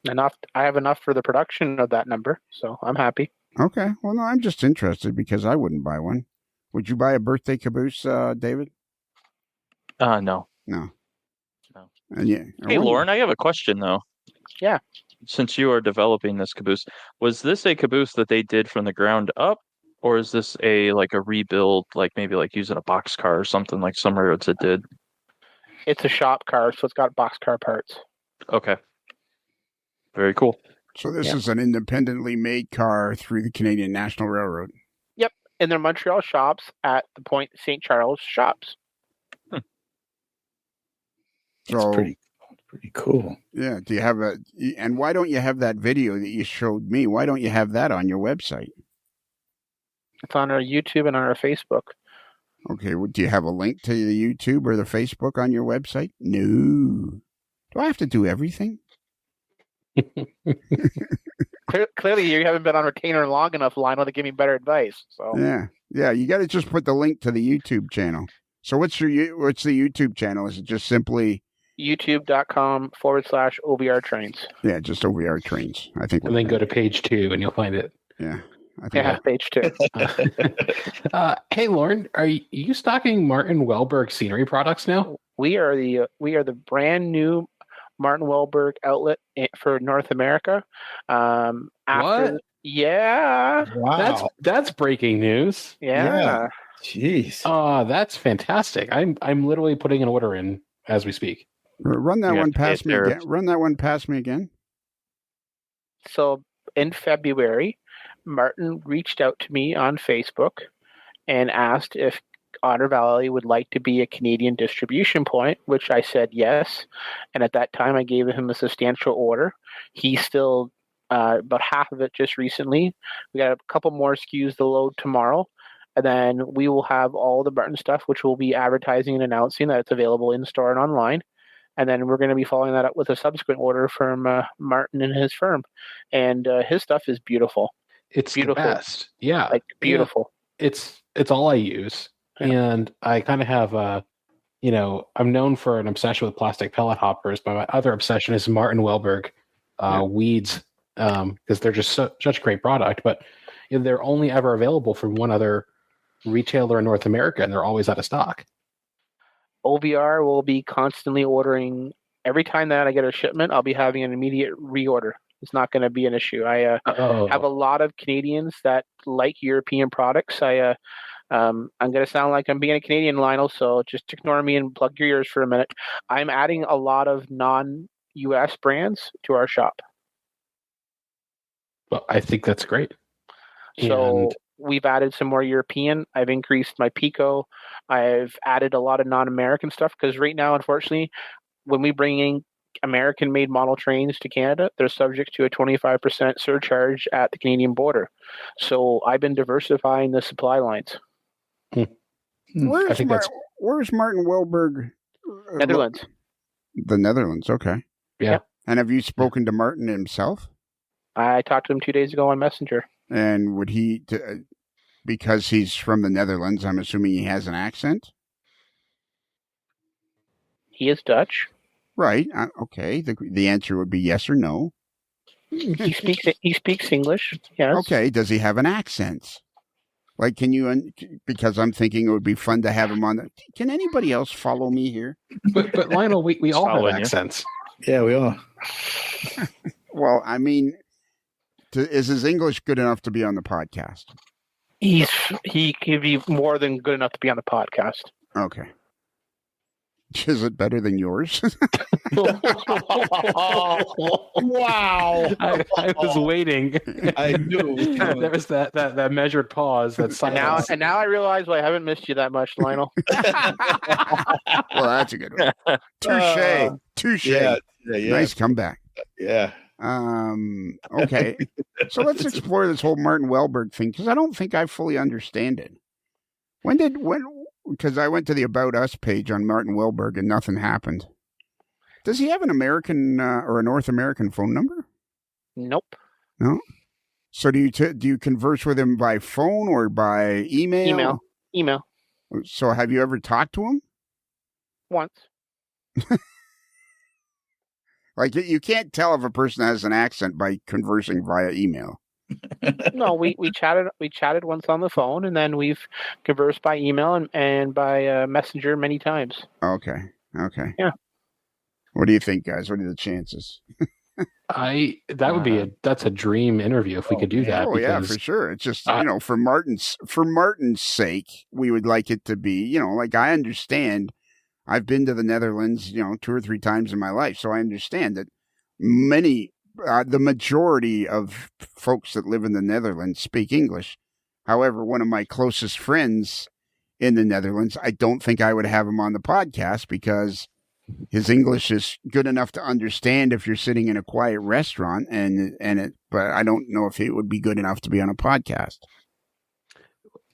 [SPEAKER 5] Enough. I have enough for the production of that number, so I'm happy.
[SPEAKER 3] Okay. Well, no, I'm just interested because I wouldn't buy one. Would you buy a birthday caboose, David?
[SPEAKER 4] No.
[SPEAKER 3] No.
[SPEAKER 4] No.
[SPEAKER 3] And yeah.
[SPEAKER 4] Hey, Lorne, I have a question though.
[SPEAKER 5] Yeah.
[SPEAKER 4] Since you are developing this caboose, was this a caboose that they did from the ground up, or is this a rebuild, maybe using a boxcar or something like some railroads that did?
[SPEAKER 5] It's a shop car, so it's got boxcar parts.
[SPEAKER 4] Okay. Very cool.
[SPEAKER 3] So this is an independently made car through the Canadian National Railroad.
[SPEAKER 5] Yep, in their Montreal shops at the Point St. Charles shops.
[SPEAKER 3] So
[SPEAKER 1] pretty cool.
[SPEAKER 3] Yeah. Do you have and why don't you have that video that you showed me? Why don't you have that on your website?
[SPEAKER 5] It's on our YouTube and on our Facebook.
[SPEAKER 3] Okay. Well, do you have a link to the YouTube or the Facebook on your website? No. Do I have to do everything?
[SPEAKER 5] Clearly, you haven't been on retainer long enough, Lionel, to give me better advice. So
[SPEAKER 3] yeah. You got to just put the link to the YouTube channel. So what's the YouTube channel? Is it just simply
[SPEAKER 5] youtube.com/OVR trains?
[SPEAKER 3] Yeah, just OVR trains. I think.
[SPEAKER 6] And then go to page 2 and you'll find it.
[SPEAKER 3] Yeah. I think
[SPEAKER 5] Yeah, page 2.
[SPEAKER 6] Hey, Lorne, are you stocking Martin Welberg scenery products now?
[SPEAKER 5] We are the brand new Martin Welberg outlet for North America.
[SPEAKER 6] What?
[SPEAKER 5] Yeah.
[SPEAKER 1] Wow.
[SPEAKER 6] That's breaking news.
[SPEAKER 5] Yeah.
[SPEAKER 1] Jeez.
[SPEAKER 6] That's fantastic. I'm literally putting an order in as we speak.
[SPEAKER 3] Run that
[SPEAKER 4] You
[SPEAKER 3] one
[SPEAKER 4] have to pay
[SPEAKER 3] past me again.
[SPEAKER 4] tariffs.
[SPEAKER 3] Run that one past me again.
[SPEAKER 5] So in February, Martin reached out to me on Facebook and asked if Otter Valley would like to be a Canadian distribution point, which I said yes. And at that time, I gave him a substantial order. He still about half of it just recently. We got a couple more SKUs to load tomorrow. And then we will have all the Martin stuff, which we'll be advertising and announcing that it's available in store and online. And then we're going to be following that up with a subsequent order from Martin and his firm. And his stuff is beautiful.
[SPEAKER 6] It's
[SPEAKER 5] Beautiful.
[SPEAKER 6] the best. Yeah.
[SPEAKER 5] Like, beautiful.
[SPEAKER 6] Yeah. It's all I use.
[SPEAKER 5] Yeah.
[SPEAKER 6] And I kind of have I'm known for an obsession with plastic pellet hoppers, but my other obsession is Martin Welberg weeds, because they're just such a great product. But they're only ever available from one other retailer in North America, and they're always out of stock.
[SPEAKER 5] OVR will be constantly ordering. Every time that I get a shipment, I'll be having an immediate reorder. It's not going to be an issue. I have a lot of Canadians that like European products. I'm going to sound like I'm being a Canadian, Lionel, so just ignore me and plug your ears for a minute. I'm adding a lot of non-US brands to our shop.
[SPEAKER 6] Well, I think that's great.
[SPEAKER 5] So we've added some more European. I've increased my Pico. I've added a lot of non-American stuff because right now, unfortunately, when we bring in American-made model trains to Canada, they're subject to a 25% surcharge at the Canadian border. So I've been diversifying the supply lines.
[SPEAKER 3] Where's Martin Welberg?
[SPEAKER 5] Netherlands.
[SPEAKER 3] The Netherlands, okay.
[SPEAKER 6] Yeah.
[SPEAKER 3] And have you spoken to Martin himself?
[SPEAKER 5] I talked to him 2 days ago on Messenger.
[SPEAKER 3] And would he, because he's from the Netherlands, I'm assuming he has an accent?
[SPEAKER 5] He is Dutch.
[SPEAKER 3] Right. Okay. The answer would be yes or no.
[SPEAKER 5] He speaks English. Yes.
[SPEAKER 3] Okay. Does he have an accent? Like, can you? Because I'm thinking it would be fun to have him on. Can anybody else follow me here?
[SPEAKER 6] But Lionel, we all have accents.
[SPEAKER 1] Yeah, we all.
[SPEAKER 3] Well, I mean, is his English good enough to be on the podcast?
[SPEAKER 5] He can be more than good enough to be on the podcast.
[SPEAKER 3] Okay. Is it better than yours?
[SPEAKER 6] Wow. I was waiting.
[SPEAKER 1] I knew it was coming.
[SPEAKER 6] There was that measured pause, that silence.
[SPEAKER 5] And now I realize why I haven't missed you that much, Lionel.
[SPEAKER 3] Well, that's a good one. Touche.
[SPEAKER 1] Yeah.
[SPEAKER 3] Nice comeback.
[SPEAKER 1] Yeah.
[SPEAKER 3] Okay. So let's explore this whole Martin Welberg thing, because I don't think I fully understand it. Because I went to the About Us page on Martin Welberg and nothing happened. Does he have an American or a North American phone number?
[SPEAKER 5] Nope.
[SPEAKER 3] No. So do you converse with him by phone or by email?
[SPEAKER 5] Email.
[SPEAKER 3] So have you ever talked to him?
[SPEAKER 5] Once.
[SPEAKER 3] Like, you can't tell if a person has an accent by conversing via email.
[SPEAKER 5] No, we chatted once on the phone, and then we've conversed by email and by messenger many times.
[SPEAKER 3] Okay.
[SPEAKER 5] Yeah.
[SPEAKER 3] What do you think, guys? What are the chances?
[SPEAKER 6] That's a dream interview if we could do that.
[SPEAKER 3] Oh, yeah, for sure. It's just, for Martin's sake, we would like it to be, like, I understand. I've been to the Netherlands, 2 or 3 times in my life, so I understand that the majority of folks that live in the Netherlands speak English. However, one of my closest friends in the Netherlands, I don't think I would have him on the podcast because his English is good enough to understand if you're sitting in a quiet restaurant, but I don't know if it would be good enough to be on a podcast.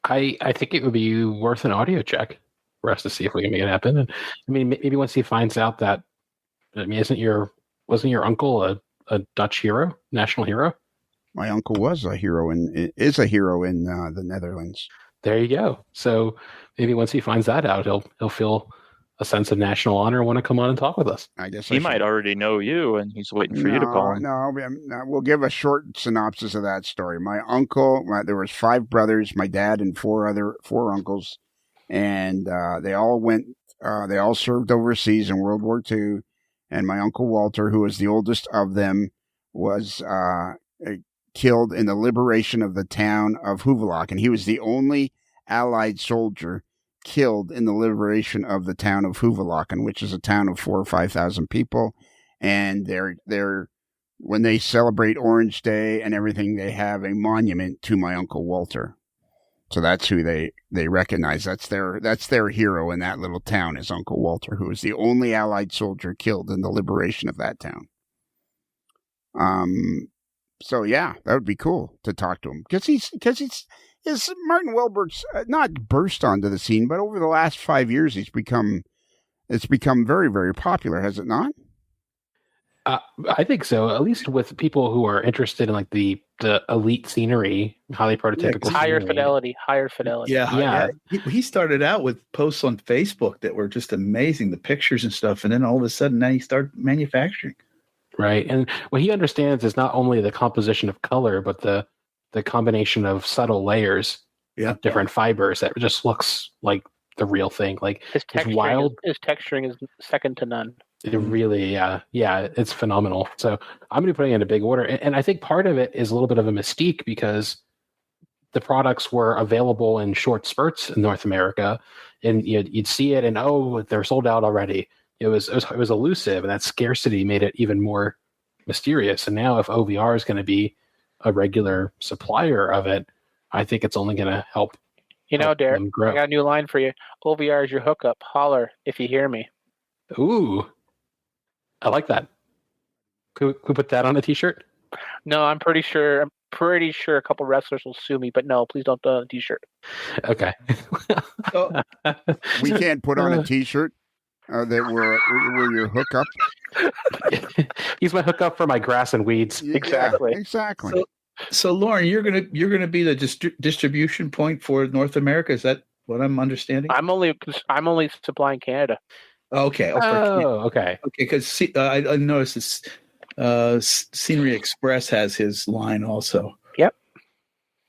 [SPEAKER 6] I think it would be worth an audio check for us to see if we can make it happen. And I mean, maybe once he finds out that, wasn't your uncle a Dutch hero, national hero?
[SPEAKER 3] My uncle is a hero in the Netherlands.
[SPEAKER 6] There you go. So maybe once he finds that out, he'll feel a sense of national honor, want to come on and talk with us.
[SPEAKER 3] I guess
[SPEAKER 4] He might already know you, and he's waiting for you to call him.
[SPEAKER 3] No, we'll give a short synopsis of that story. My uncle, there was 5 brothers, my dad and 4 uncles, and they all served overseas in World War II. And my uncle Walter, who was the oldest of them, was killed in the liberation of the town of Huvelak, and he was the only Allied soldier killed in the liberation of the town of Huvelaken, which is a town of 4,000 or 5,000 people. And they're when they celebrate Orange Day and everything, they have a monument to my Uncle Walter. So that's who they recognize. That's their hero in that little town, is Uncle Walter, who was the only Allied soldier killed in the liberation of that town. So yeah, that would be cool to talk to him, because Martin Wahlberg's not burst onto the scene, but over the last 5 years, it's become very, very popular, has it not?
[SPEAKER 6] I think so. At least with people who are interested in like the elite scenery, highly prototypical,
[SPEAKER 5] higher
[SPEAKER 6] scenery.
[SPEAKER 5] fidelity.
[SPEAKER 1] Yeah. He started out with posts on Facebook that were just amazing, the pictures and stuff, and then all of a sudden now he started manufacturing.
[SPEAKER 6] Right, and what he understands is not only the composition of color, but the combination of subtle layers, of different fibers that just looks like the real thing. Like
[SPEAKER 5] his texturing is second to none.
[SPEAKER 6] It really, it's phenomenal. So I'm going to be putting in a big order. And I think part of it is a little bit of a mystique because the products were available in short spurts in North America, and you'd see it and, they're sold out already. It was elusive, and that scarcity made it even more mysterious. And now if OVR is going to be a regular supplier of it, I think it's only going to help.
[SPEAKER 5] Derek, I got a new line for you. OVR is your hookup. Holler if you hear me.
[SPEAKER 6] Ooh. I like that. Could we put that on a t-shirt?
[SPEAKER 5] No, I'm pretty sure a couple wrestlers will sue me, but no, please don't do a t-shirt.
[SPEAKER 6] Okay.
[SPEAKER 3] We can't put on a t-shirt that we're your hookup.
[SPEAKER 6] He's my hookup for my grass and weeds.
[SPEAKER 5] Exactly.
[SPEAKER 3] Exactly.
[SPEAKER 1] So Lorne, you're gonna be the distribution point for North America. Is that what I'm understanding?
[SPEAKER 5] I'm only supplying Canada.
[SPEAKER 1] Okay.
[SPEAKER 6] Okay.
[SPEAKER 1] Because I noticed this. Scenery Express has his line also.
[SPEAKER 5] Yep.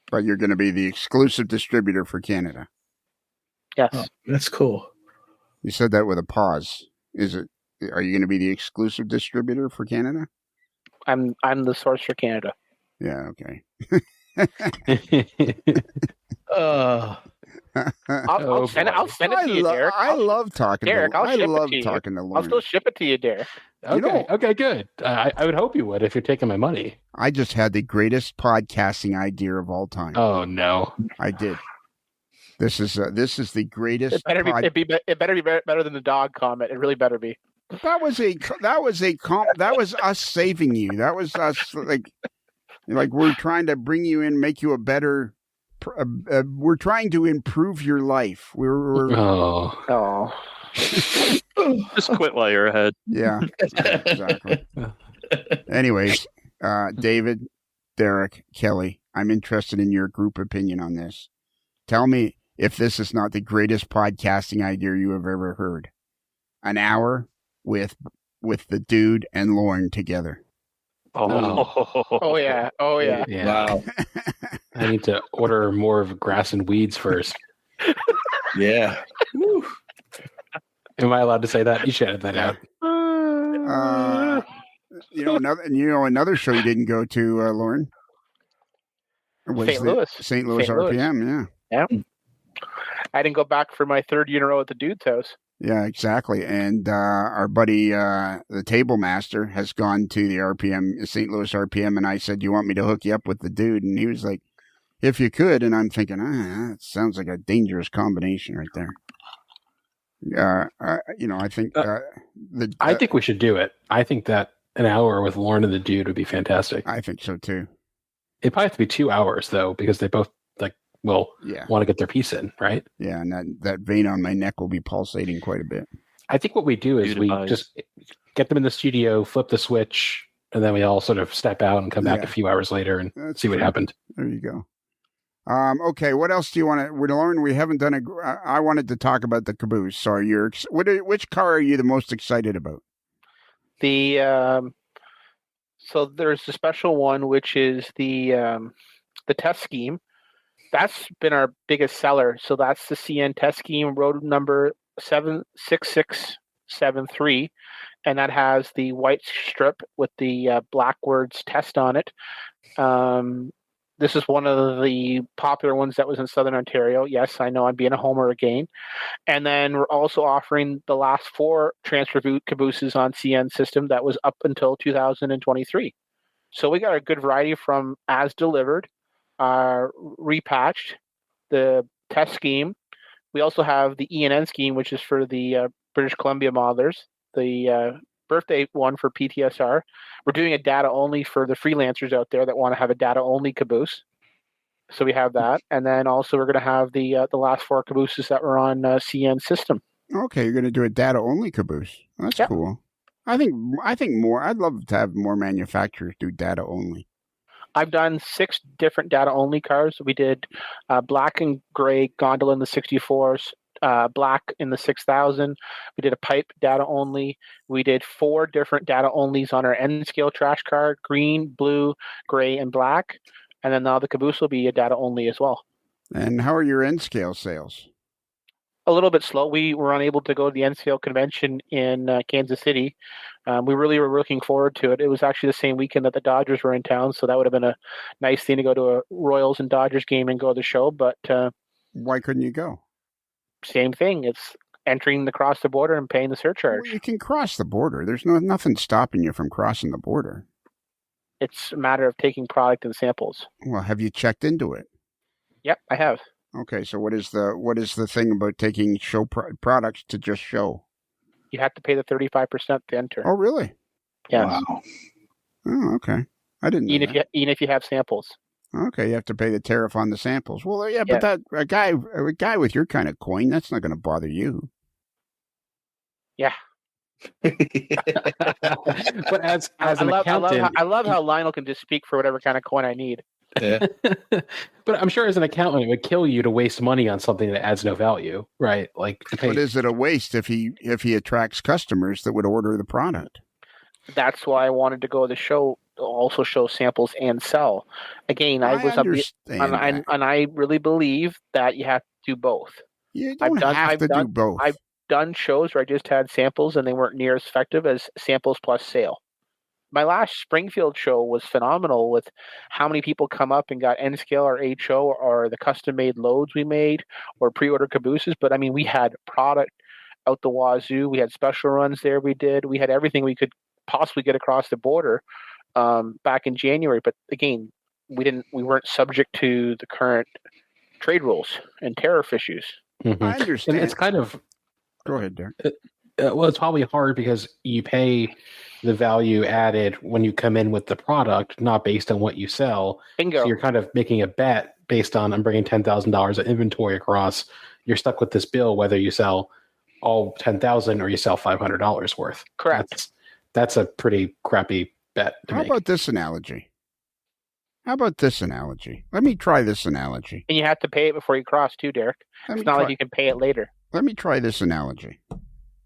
[SPEAKER 3] But you're going to be the exclusive distributor for Canada.
[SPEAKER 5] Yes.
[SPEAKER 1] Oh, that's cool.
[SPEAKER 3] You said that with a pause. Are you going to be the exclusive distributor for Canada?
[SPEAKER 5] I'm the source for Canada.
[SPEAKER 3] Yeah. Okay.
[SPEAKER 5] I'll send it to you, Derek.
[SPEAKER 3] I love talking
[SPEAKER 5] Derek,
[SPEAKER 3] to
[SPEAKER 5] I'll ship
[SPEAKER 3] I love
[SPEAKER 5] it to you.
[SPEAKER 3] talking to Lorne.
[SPEAKER 5] I'll still ship it to you, Derek.
[SPEAKER 6] Okay, good. I would hope you would if you're taking my money.
[SPEAKER 3] I just had the greatest podcasting idea of all time.
[SPEAKER 6] Oh no,
[SPEAKER 3] I did. This is the greatest.
[SPEAKER 5] It better be better than the dog comment. It really better be.
[SPEAKER 3] That was us saving you. That was us like we're trying to bring you in, make you a better. We're trying to improve your life.
[SPEAKER 5] Oh.
[SPEAKER 4] Just quit while you're ahead.
[SPEAKER 3] Yeah, exactly. Anyways, David, Derek, Kelly, I'm interested in your group opinion on this. Tell me if this is not the greatest podcasting idea you have ever heard. An hour with the dude and Lorne together.
[SPEAKER 5] Oh yeah.
[SPEAKER 1] Wow.
[SPEAKER 6] I need to order more of grass and weeds first.
[SPEAKER 1] Yeah. Woo.
[SPEAKER 6] Am I allowed to say that? You should edit that out.
[SPEAKER 3] Another show you didn't go to, Lorne, was St. Louis RPM.
[SPEAKER 5] Yeah. I didn't go back for my third year in a row at the dude's house.
[SPEAKER 3] Yeah, exactly. And our buddy, the Table Master, has gone to the St. Louis RPM, and I said, "Do you want me to hook you up with the dude?" And he was like, "If you could." And I'm thinking, that sounds like a dangerous combination right there. I think
[SPEAKER 6] I think we should do it. I think that an hour with Lorne and the dude would be fantastic.
[SPEAKER 3] I think so too.
[SPEAKER 6] It probably have to be 2 hours though, because they both want to get their piece in, right?
[SPEAKER 3] Yeah, and that vein on my neck will be pulsating quite a bit.
[SPEAKER 6] I think what we do is we just get them in the studio, flip the switch, and then we all sort of step out and come back a few hours later and see what happened.
[SPEAKER 3] There you go. Okay, what else do you want to? Lorne, we haven't done I wanted to talk about the caboose. So which car are you the most excited about?
[SPEAKER 5] So there's a special one, which is the test scheme. That's been our biggest seller. So that's the CN test scheme, road number 76673, and that has the white strip with the black words "test" on it. This is one of the popular ones that was in Southern Ontario. Yes, I know I'm being a homer again. And then we're also offering the last 4 transfer cabooses on CN system that was up until 2023. So we got a good variety from as delivered, repatched, the test scheme. We also have the ENN scheme, which is for the British Columbia modelers, the birthday one for PTSR. We're doing a data only for the freelancers out there that want to have a data only caboose. So we have that, and then also we're going to have the last 4 cabooses that were on CN system.
[SPEAKER 3] Okay, you're going to do a data only caboose. That's cool. I think more. I'd love to have more manufacturers do data only.
[SPEAKER 5] I've done 6 different data only cars. We did black and gray gondola in the 64s, black in the 6000. We did a pipe data only. We did 4 different data onlys on our N scale trash car: green, blue, gray, and black. And then now the caboose will be a data only as well.
[SPEAKER 3] And how are your N scale sales?
[SPEAKER 5] A little bit slow. We were unable to go to the N scale convention in Kansas City. We really were looking forward to it. It was actually the same weekend that the Dodgers were in town, so that would have been a nice thing to go to a Royals and Dodgers game and go to the show. But
[SPEAKER 3] why couldn't you go?
[SPEAKER 5] Same thing. It's entering across the border and paying the surcharge.
[SPEAKER 3] Well, you can cross the border. There's nothing stopping you from crossing the border.
[SPEAKER 5] It's a matter of taking product and samples.
[SPEAKER 3] Well, have you checked into it?
[SPEAKER 5] Yep, I have.
[SPEAKER 3] Okay, so what is the thing about taking show products to just show?
[SPEAKER 5] You have to pay the 35% to enter.
[SPEAKER 3] Oh, really?
[SPEAKER 5] Yeah.
[SPEAKER 1] Wow.
[SPEAKER 3] Oh, okay. I didn't know that.
[SPEAKER 5] Even if you have samples.
[SPEAKER 3] Okay, you have to pay the tariff on the samples. Well, yeah, but that a guy with your kind of coin, that's not going to bother you.
[SPEAKER 5] Yeah.
[SPEAKER 6] But as an accountant,
[SPEAKER 5] I love how Lionel can just speak for whatever kind of coin I need.
[SPEAKER 1] Yeah.
[SPEAKER 6] But I'm sure as an accountant, it would kill you to waste money on something that adds no value, right? Like,
[SPEAKER 3] but is it a waste if he attracts customers that would order the product?
[SPEAKER 5] That's why I wanted to go to the show, also show samples and sell. Again, I really believe that you have to do both.
[SPEAKER 3] You don't have to do both.
[SPEAKER 5] I've done shows where I just had samples and they weren't near as effective as samples plus sale. My last Springfield show was phenomenal with how many people come up and got N scale or HO or the custom made loads we made or pre-order cabooses. But I mean, we had product out the wazoo. We had special runs there. We had everything we could possibly get across the border back in January. But again, we weren't subject to the current trade rules and tariff issues.
[SPEAKER 6] Mm-hmm.
[SPEAKER 3] I understand.
[SPEAKER 6] And it's kind of.
[SPEAKER 3] Go ahead, Derek.
[SPEAKER 6] Well, it's probably hard because you pay the value added when you come in with the product, not based on what you sell.
[SPEAKER 5] Bingo.
[SPEAKER 6] So you're kind of making a bet based on I'm bringing $10,000 of inventory across. You're stuck with this bill whether you sell all $10,000 or you sell $500 worth.
[SPEAKER 5] Correct.
[SPEAKER 6] That's a pretty crappy bet to make.
[SPEAKER 3] How about this analogy? Let me try this analogy.
[SPEAKER 5] And you have to pay it before you cross too, Derek. It's not like you can pay it later.
[SPEAKER 3] Let me try this analogy.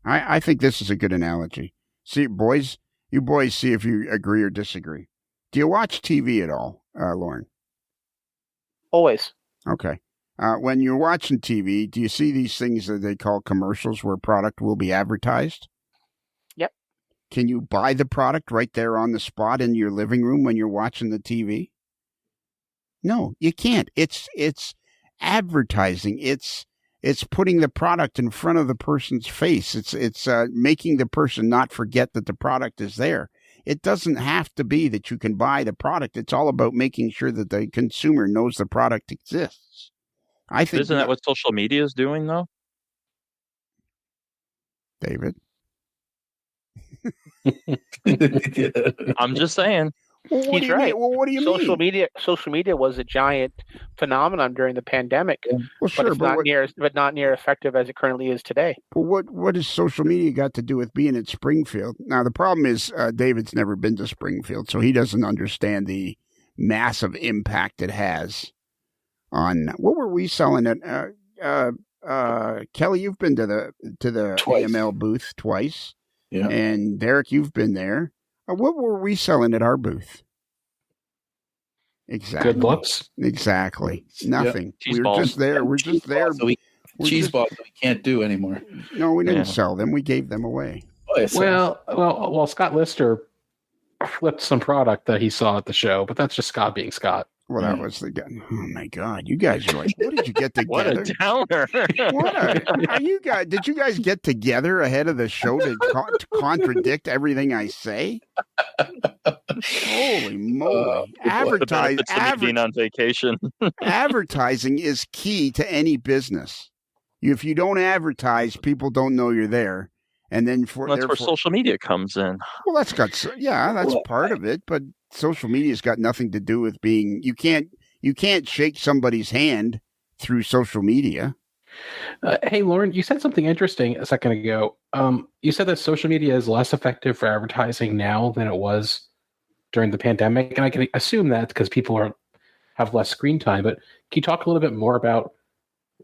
[SPEAKER 3] I think this is a good analogy. See, boys, you boys see if you agree or disagree. Do you watch TV at all, Lorne?
[SPEAKER 5] Always.
[SPEAKER 3] Okay. When you're watching TV, do you see these things that they call commercials where product will be advertised?
[SPEAKER 5] Yep.
[SPEAKER 3] Can you buy the product right there on the spot in your living room when you're watching the TV? No, you can't. It's advertising. It's putting the product in front of the person's face. It's making the person not forget that the product is there. It doesn't have to be that you can buy the product. It's all about making sure that the consumer knows the product exists. I think
[SPEAKER 4] isn't that what social media is doing, though?
[SPEAKER 3] David?
[SPEAKER 4] I'm just saying.
[SPEAKER 3] Well,
[SPEAKER 5] He's right.
[SPEAKER 3] Well, what do you mean?
[SPEAKER 5] Social media was a giant phenomenon during the pandemic,
[SPEAKER 3] Well, sure,
[SPEAKER 5] but not near effective as it currently is today.
[SPEAKER 3] But what has social media got to do with being at Springfield? Now, the problem is David's never been to Springfield, so he doesn't understand the massive impact it has on what were we selling at? Kelly, you've been to the
[SPEAKER 1] Twice.
[SPEAKER 3] AML booth twice,
[SPEAKER 1] Yeah.
[SPEAKER 3] and Derek, you've been there. What were we selling at our booth? Exactly.
[SPEAKER 6] Good looks.
[SPEAKER 3] Exactly. Nothing.
[SPEAKER 4] Cheese
[SPEAKER 3] We were
[SPEAKER 4] balls.
[SPEAKER 3] just there. We're
[SPEAKER 1] Cheese
[SPEAKER 3] just there.
[SPEAKER 1] balls that cheese balls that we can't do anymore.
[SPEAKER 3] No, we didn't
[SPEAKER 4] Yeah.
[SPEAKER 3] sell them. We gave them away.
[SPEAKER 1] Oh, yes,
[SPEAKER 6] Well, Scott Lister flipped some product that he saw at the show, but that's just Scott being Scott.
[SPEAKER 3] Well, that was the guy. Oh my God! You guys are like, what did you get
[SPEAKER 4] What
[SPEAKER 3] together?
[SPEAKER 4] a downer.
[SPEAKER 3] Are you guys? Did you guys get together ahead of the show to contradict everything I say? Holy moly!
[SPEAKER 4] The benefits of being on vacation.
[SPEAKER 3] Advertising is key to any business. If you don't advertise, people don't know you're there, and then
[SPEAKER 4] That's where social media comes in.
[SPEAKER 3] Well, that's part of it, but social media's got nothing to do with being. You can't shake somebody's hand through social media.
[SPEAKER 6] Hey, Lauren, you said something interesting a second ago. You said that social media is less effective for advertising now than it was during the pandemic, and I can assume that because people have less screen time. But can you talk a little bit more about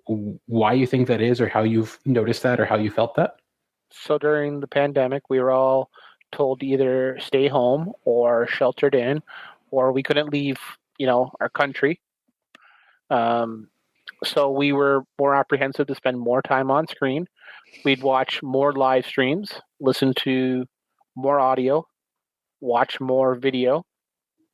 [SPEAKER 6] why you think that is, or how you've noticed that, or how you felt that?
[SPEAKER 5] So during the pandemic, we were all told to either stay home or sheltered in, or we couldn't leave, our country. So we were more apprehensive to spend more time on screen. We'd watch more live streams, listen to more audio, watch more video,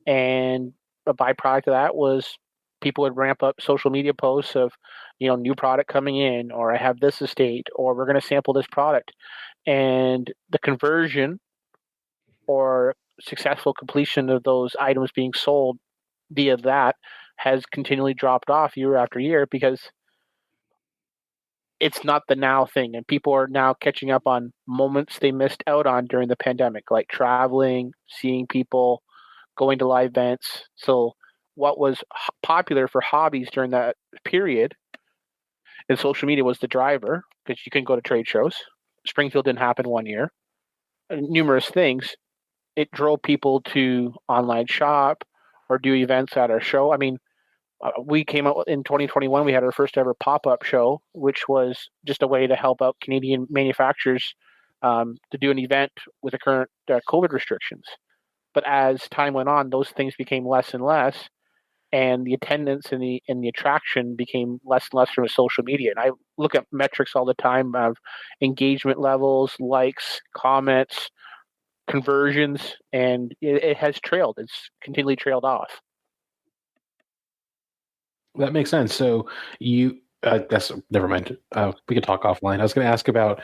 [SPEAKER 5] and a byproduct of that was people would ramp up social media posts of, new product coming in, or I have this estate, or we're going to sample this product. And the conversion or successful completion of those items being sold via that has continually dropped off year after year because it's not the now thing. And people are now catching up on moments they missed out on during the pandemic, like traveling, seeing people, going to live events. So what was popular for hobbies during that period, and social media was the driver because you couldn't go to trade shows. Springfield didn't happen one year. Numerous things. It drove people to online shop or do events at our show. I mean, we came out in 2021. We had our first ever pop-up show, which was just a way to help out Canadian manufacturers to do an event with the current COVID restrictions. But as time went on, those things became less and less, and the attendance and the attraction became less and less from social media. And I look at metrics all the time of engagement levels, likes, comments, conversions, and it has trailed. It's continually trailed off.
[SPEAKER 6] That makes sense. So never mind. We could talk offline. I was going to ask about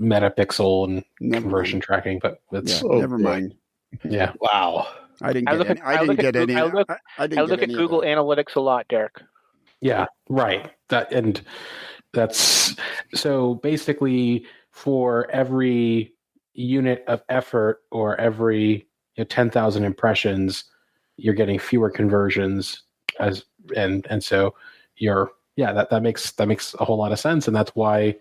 [SPEAKER 6] metapixel and conversion tracking, but
[SPEAKER 3] never mind.
[SPEAKER 6] Yeah.
[SPEAKER 1] Wow.
[SPEAKER 3] I didn't get any. I
[SPEAKER 5] look at Google Analytics a lot, Derek.
[SPEAKER 6] Yeah, right. That's so basically for every unit of effort or every 10,000 impressions, you're getting fewer conversions and so that makes a whole lot of sense, and that's why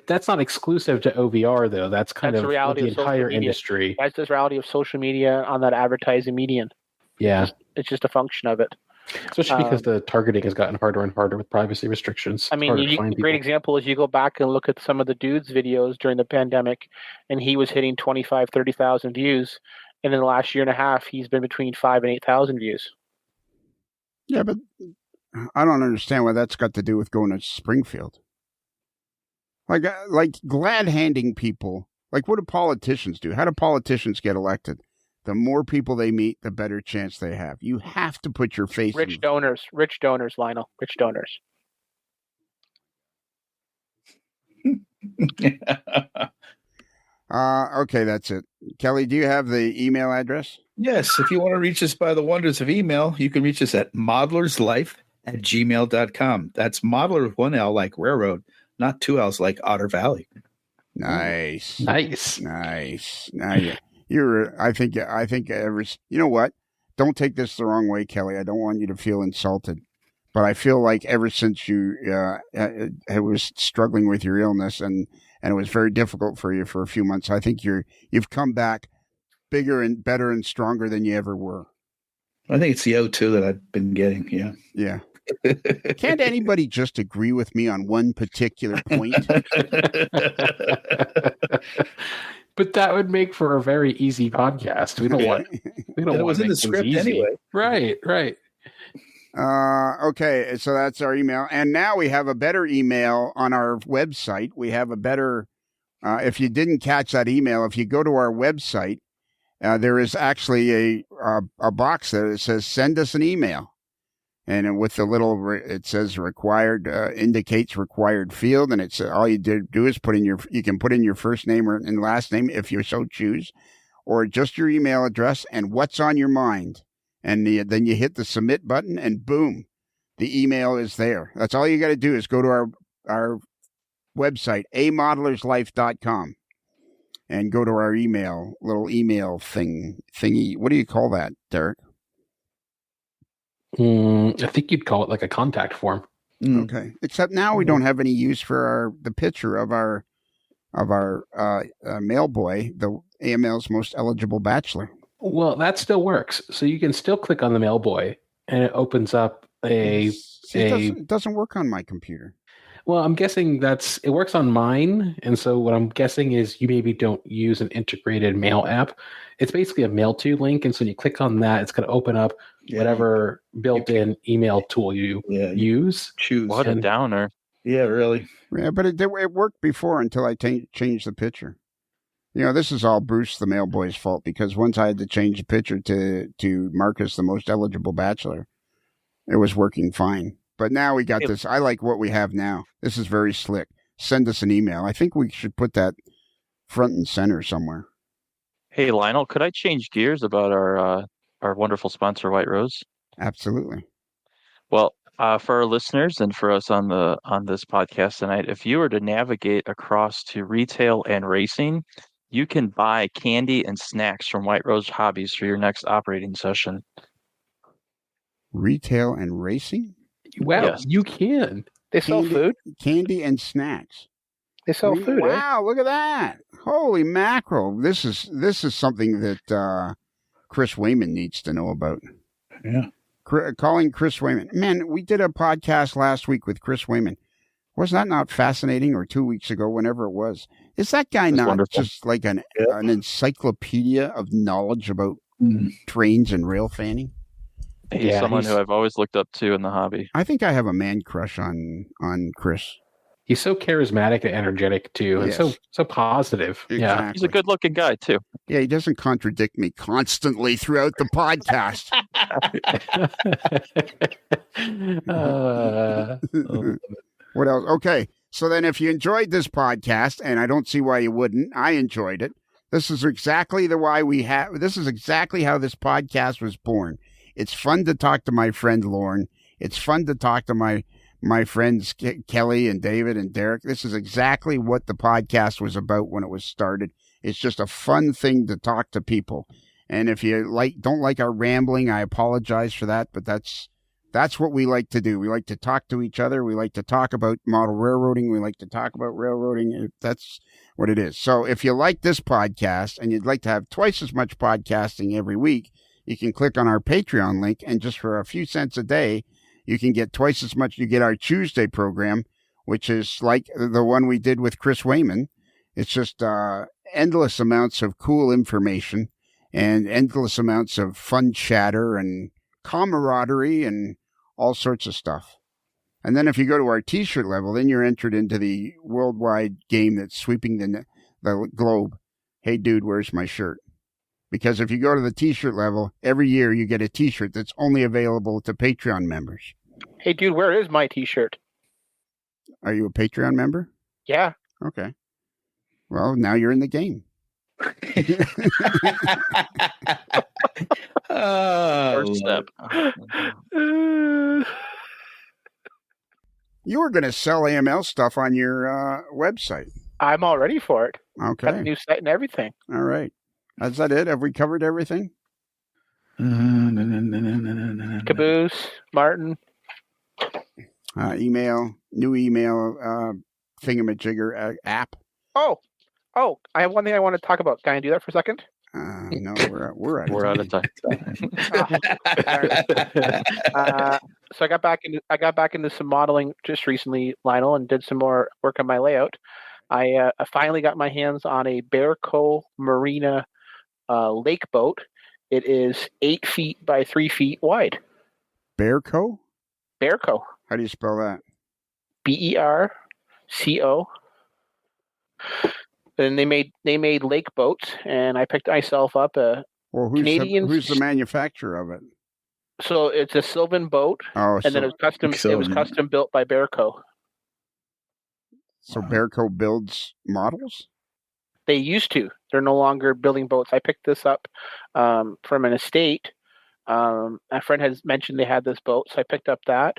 [SPEAKER 6] that's not exclusive to OVR though. That's kind of the reality of the entire industry.
[SPEAKER 5] That's the reality of social media on that advertising median.
[SPEAKER 6] Yeah,
[SPEAKER 5] it's just a function of it.
[SPEAKER 6] Especially because the targeting has gotten harder and harder with privacy restrictions.
[SPEAKER 5] I mean, a great example is you go back and look at some of the dude's videos during the pandemic, and he was hitting 25, 30,000 views. And in the last year and a half, he's been between 5,000 and 8,000 views.
[SPEAKER 3] Yeah, but I don't understand what that's got to do with going to Springfield. Like glad handing people. Like, what do politicians do? How do politicians get elected? The more people they meet, the better chance they have. You have to put your face.
[SPEAKER 5] Rich donors, Lionel. Rich donors.
[SPEAKER 3] Okay, that's it. Kelly, do you have the email address?
[SPEAKER 1] Yes. If you want to reach us by the wonders of email, you can reach us at ModelersLife@gmail.com. That's modeler with one L like railroad, not two L's like Otter Valley.
[SPEAKER 3] Nice.
[SPEAKER 6] Now
[SPEAKER 3] I think you know what? Don't take this the wrong way, Kelly. I don't want you to feel insulted. But I feel like ever since you was struggling with your illness and it was very difficult for you for a few months, I think you've come back bigger and better and stronger than you ever were.
[SPEAKER 1] I think it's the O2 that I've been getting. Yeah.
[SPEAKER 3] Yeah. Can't anybody just agree with me on one particular point?
[SPEAKER 6] But that would make for a very easy podcast. We don't want. We don't
[SPEAKER 1] It
[SPEAKER 6] want
[SPEAKER 1] was
[SPEAKER 6] to
[SPEAKER 1] in
[SPEAKER 6] make
[SPEAKER 1] the
[SPEAKER 6] things
[SPEAKER 1] script
[SPEAKER 6] easy.
[SPEAKER 1] anyway.
[SPEAKER 6] Right.
[SPEAKER 3] Okay, so that's our email. And now we have a better email on our website. We have a better, if you didn't catch that email, if you go to our website, there is actually a box there that says, send us an email. And with the little, it says required, indicates required field. And it's all you do is you can put in your first name and last name if you so choose, or just your email address and what's on your mind. And then you hit the submit button and boom, the email is there. That's all you got to do is go to our website, ModelersLife.com, and go to our little email thingy. What do you call that, Derek?
[SPEAKER 6] I think you'd call it like a contact form.
[SPEAKER 3] Okay. Except now we don't have any use for the picture of our mail boy, the AML's most eligible bachelor.
[SPEAKER 6] Well, that still works. So you can still click on the mail boy, and it opens up
[SPEAKER 3] It doesn't work on my computer.
[SPEAKER 6] Well, I'm guessing it works on mine, and so what I'm guessing is you maybe don't use an integrated mail app. It's basically a mail to link, and so when you click on that, it's going to open up whatever built-in email tool you use.
[SPEAKER 1] Choose.
[SPEAKER 4] What a downer.
[SPEAKER 1] Yeah, really.
[SPEAKER 3] Yeah, but it worked before until I changed the picture. This is all Bruce the mail boy's fault, because once I had to change the picture to Marcus the most eligible bachelor, it was working fine. But now we got this. I like what we have now. This is very slick. Send us an email. I think we should put that front and center somewhere.
[SPEAKER 4] Hey, Lionel, could I change gears about our wonderful sponsor, White Rose?
[SPEAKER 3] Absolutely.
[SPEAKER 4] Well, for our listeners and for us on this podcast tonight, if you were to navigate across to retail and racing, you can buy candy and snacks from White Rose Hobbies for your next operating session.
[SPEAKER 3] Retail and racing?
[SPEAKER 6] Wow,
[SPEAKER 4] yes.
[SPEAKER 6] You can.
[SPEAKER 5] They sell food?
[SPEAKER 3] Candy and snacks.
[SPEAKER 5] They sell food,
[SPEAKER 3] Wow, look at that. Holy mackerel. This is something that Chris Wayman needs to know about.
[SPEAKER 1] Yeah.
[SPEAKER 3] Calling Chris Wayman. Man, we did a podcast last week with Chris Wayman. Was that not fascinating? Or 2 weeks ago, whenever it was. Is that guy not
[SPEAKER 4] wonderful.
[SPEAKER 3] Just like an encyclopedia of knowledge about trains and rail fanning?
[SPEAKER 4] He's someone who I've always looked up to in the hobby.
[SPEAKER 3] I think I have a man crush on Chris.
[SPEAKER 6] He's so charismatic and energetic too, and so positive.
[SPEAKER 3] Exactly.
[SPEAKER 6] Yeah,
[SPEAKER 4] he's a good-looking guy too.
[SPEAKER 3] Yeah, he doesn't contradict me constantly throughout the podcast. What else? Okay, so then if you enjoyed this podcast, and I don't see why you wouldn't, I enjoyed it. This is exactly This is exactly how this podcast was born. It's fun to talk to my friend Lorne. It's fun to talk to my friends Kelly and David and Derek. This is exactly what the podcast was about when it was started. It's just a fun thing to talk to people. And if you don't like our rambling, I apologize for that, but that's what we like to do. We like to talk to each other. We like to talk about model railroading. We like to talk about railroading. That's what it is. So if you like this podcast and you'd like to have twice as much podcasting every week, you can click on our Patreon link, and just for a few cents a day, you can get twice as much. You get our Tuesday program, which is like the one we did with Chris Wayman. It's just endless amounts of cool information and endless amounts of fun chatter and camaraderie and all sorts of stuff. And then if you go to our T-shirt level, then you're entered into the worldwide game that's sweeping the globe. Hey, dude, where's my shirt? Because if you go to the T-shirt level, every year you get a T-shirt that's only available to Patreon members.
[SPEAKER 5] Hey, dude, where is my T-shirt?
[SPEAKER 3] Are you a Patreon member?
[SPEAKER 5] Yeah.
[SPEAKER 3] Okay. Well, now you're in the game.
[SPEAKER 4] First step.
[SPEAKER 3] You were going to sell AML stuff on your website.
[SPEAKER 5] I'm all ready for it.
[SPEAKER 3] Okay.
[SPEAKER 5] Got a new site and everything.
[SPEAKER 3] All right. Is that it? Have we covered everything?
[SPEAKER 5] Caboose, Martin.
[SPEAKER 3] New email, thingamajigger app.
[SPEAKER 5] Oh, I have one thing I want to talk about. Can I do that for a second?
[SPEAKER 3] No, we're out of
[SPEAKER 4] We're
[SPEAKER 3] time.
[SPEAKER 4] out of time.
[SPEAKER 5] So I got back into some modeling just recently, Lionel, and did some more work on my layout. I finally got my hands on a Bearco Marina lake boat. It is 8 feet by 3 feet wide.
[SPEAKER 3] Bearco?
[SPEAKER 5] Bearco.
[SPEAKER 3] How do you spell that?
[SPEAKER 5] BERCO. And they made lake boats, and I picked myself up a Canadian.
[SPEAKER 3] Who's the manufacturer of it?
[SPEAKER 5] So it's a Sylvan boat, and then it was custom built by Bearco.
[SPEAKER 3] So Bearco builds models?
[SPEAKER 5] They used to. They're no longer building boats. I picked this up from an estate. A friend has mentioned they had this boat, so I picked up that.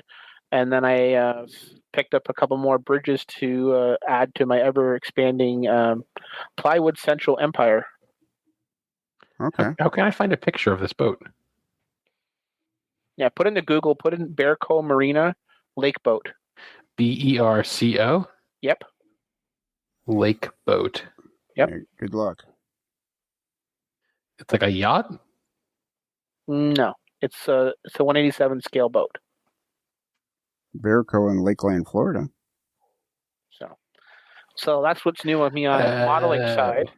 [SPEAKER 5] And then I picked up a couple more bridges to add to my ever-expanding plywood central empire.
[SPEAKER 3] Okay.
[SPEAKER 6] How can I find a picture of this boat?
[SPEAKER 5] Yeah, put into Google, put in Bearco Marina lake boat.
[SPEAKER 6] BERCO?
[SPEAKER 5] Yep.
[SPEAKER 6] Lake boat.
[SPEAKER 5] Yep.
[SPEAKER 3] Hey, good luck.
[SPEAKER 6] It's like a yacht?
[SPEAKER 5] No, it's a 187 scale boat.
[SPEAKER 3] Bearco in Lakeland, Florida.
[SPEAKER 5] So that's what's new with me on the modeling side.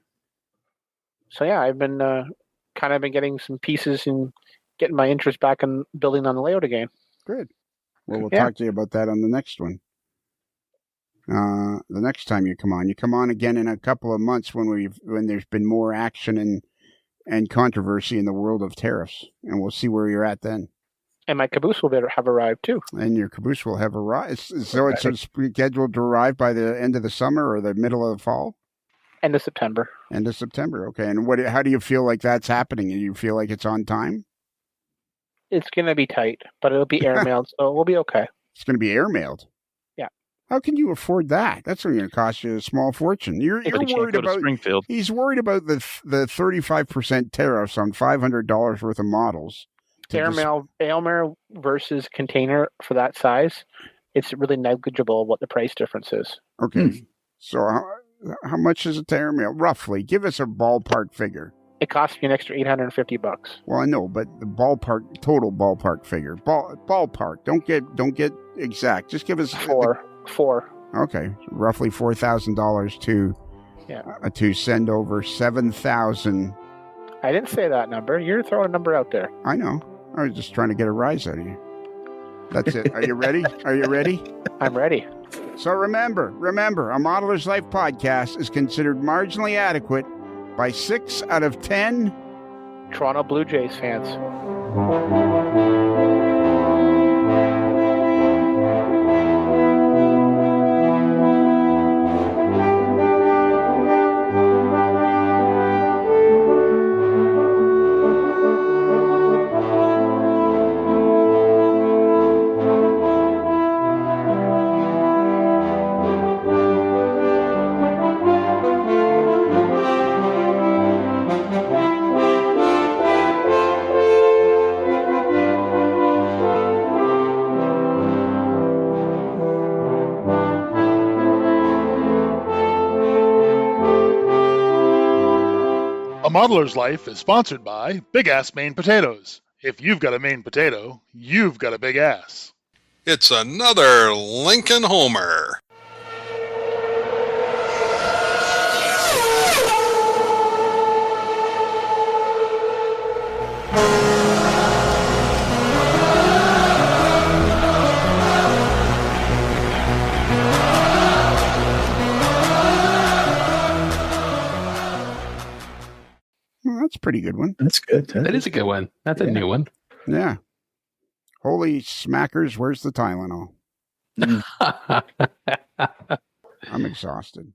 [SPEAKER 5] So yeah, I've been kind of been getting some pieces and getting my interest back in building on the layout again.
[SPEAKER 3] Good. Well, we'll talk to you about that on the next one. The next time you come on again in a couple of months when there's been more action and controversy in the world of tariffs, and we'll see where you're at then.
[SPEAKER 5] And my caboose will have arrived too.
[SPEAKER 3] And your caboose will have arrived. So it's scheduled to arrive by the end of the summer or the middle of the fall?
[SPEAKER 5] End of September.
[SPEAKER 3] End of September. Okay. And how do you feel like that's happening? Do you feel like it's on time?
[SPEAKER 5] It's going to be tight, but it'll be airmailed, so we'll be okay.
[SPEAKER 3] It's going to be airmailed?
[SPEAKER 5] Yeah.
[SPEAKER 3] How can you afford that? That's going to cost you a small fortune. You're worried about
[SPEAKER 4] Springfield.
[SPEAKER 3] He's worried about the 35% tariffs on $500 worth of models.
[SPEAKER 5] Airmail versus container for that size, it's really negligible what the price difference is.
[SPEAKER 3] Okay. So how much is it to airmail? Roughly. Give us a ballpark figure.
[SPEAKER 5] It costs me an extra $850.
[SPEAKER 3] Well, I know, but the total ballpark figure. Ballpark. Don't get exact. Just give us
[SPEAKER 5] four.
[SPEAKER 3] Okay. Roughly $4,000 to send over 7,000.
[SPEAKER 5] I didn't say that number. You're throwing a number out there.
[SPEAKER 3] I know. I was just trying to get a rise out of you. That's it. Are you ready? Are you ready?
[SPEAKER 5] I'm ready.
[SPEAKER 3] So remember, a Modeler's Life podcast is considered marginally adequate by 6 out of 10
[SPEAKER 5] Toronto Blue Jays fans.
[SPEAKER 8] A Modeler's Life is sponsored by Big Ass Maine Potatoes. If you've got a Maine potato, you've got a big ass.
[SPEAKER 2] It's another Lincoln Homer.
[SPEAKER 3] Well, that's a pretty good one.
[SPEAKER 1] That's good.
[SPEAKER 6] That is a good one. That's a new one.
[SPEAKER 3] Yeah. Holy smackers, where's the Tylenol? I'm exhausted.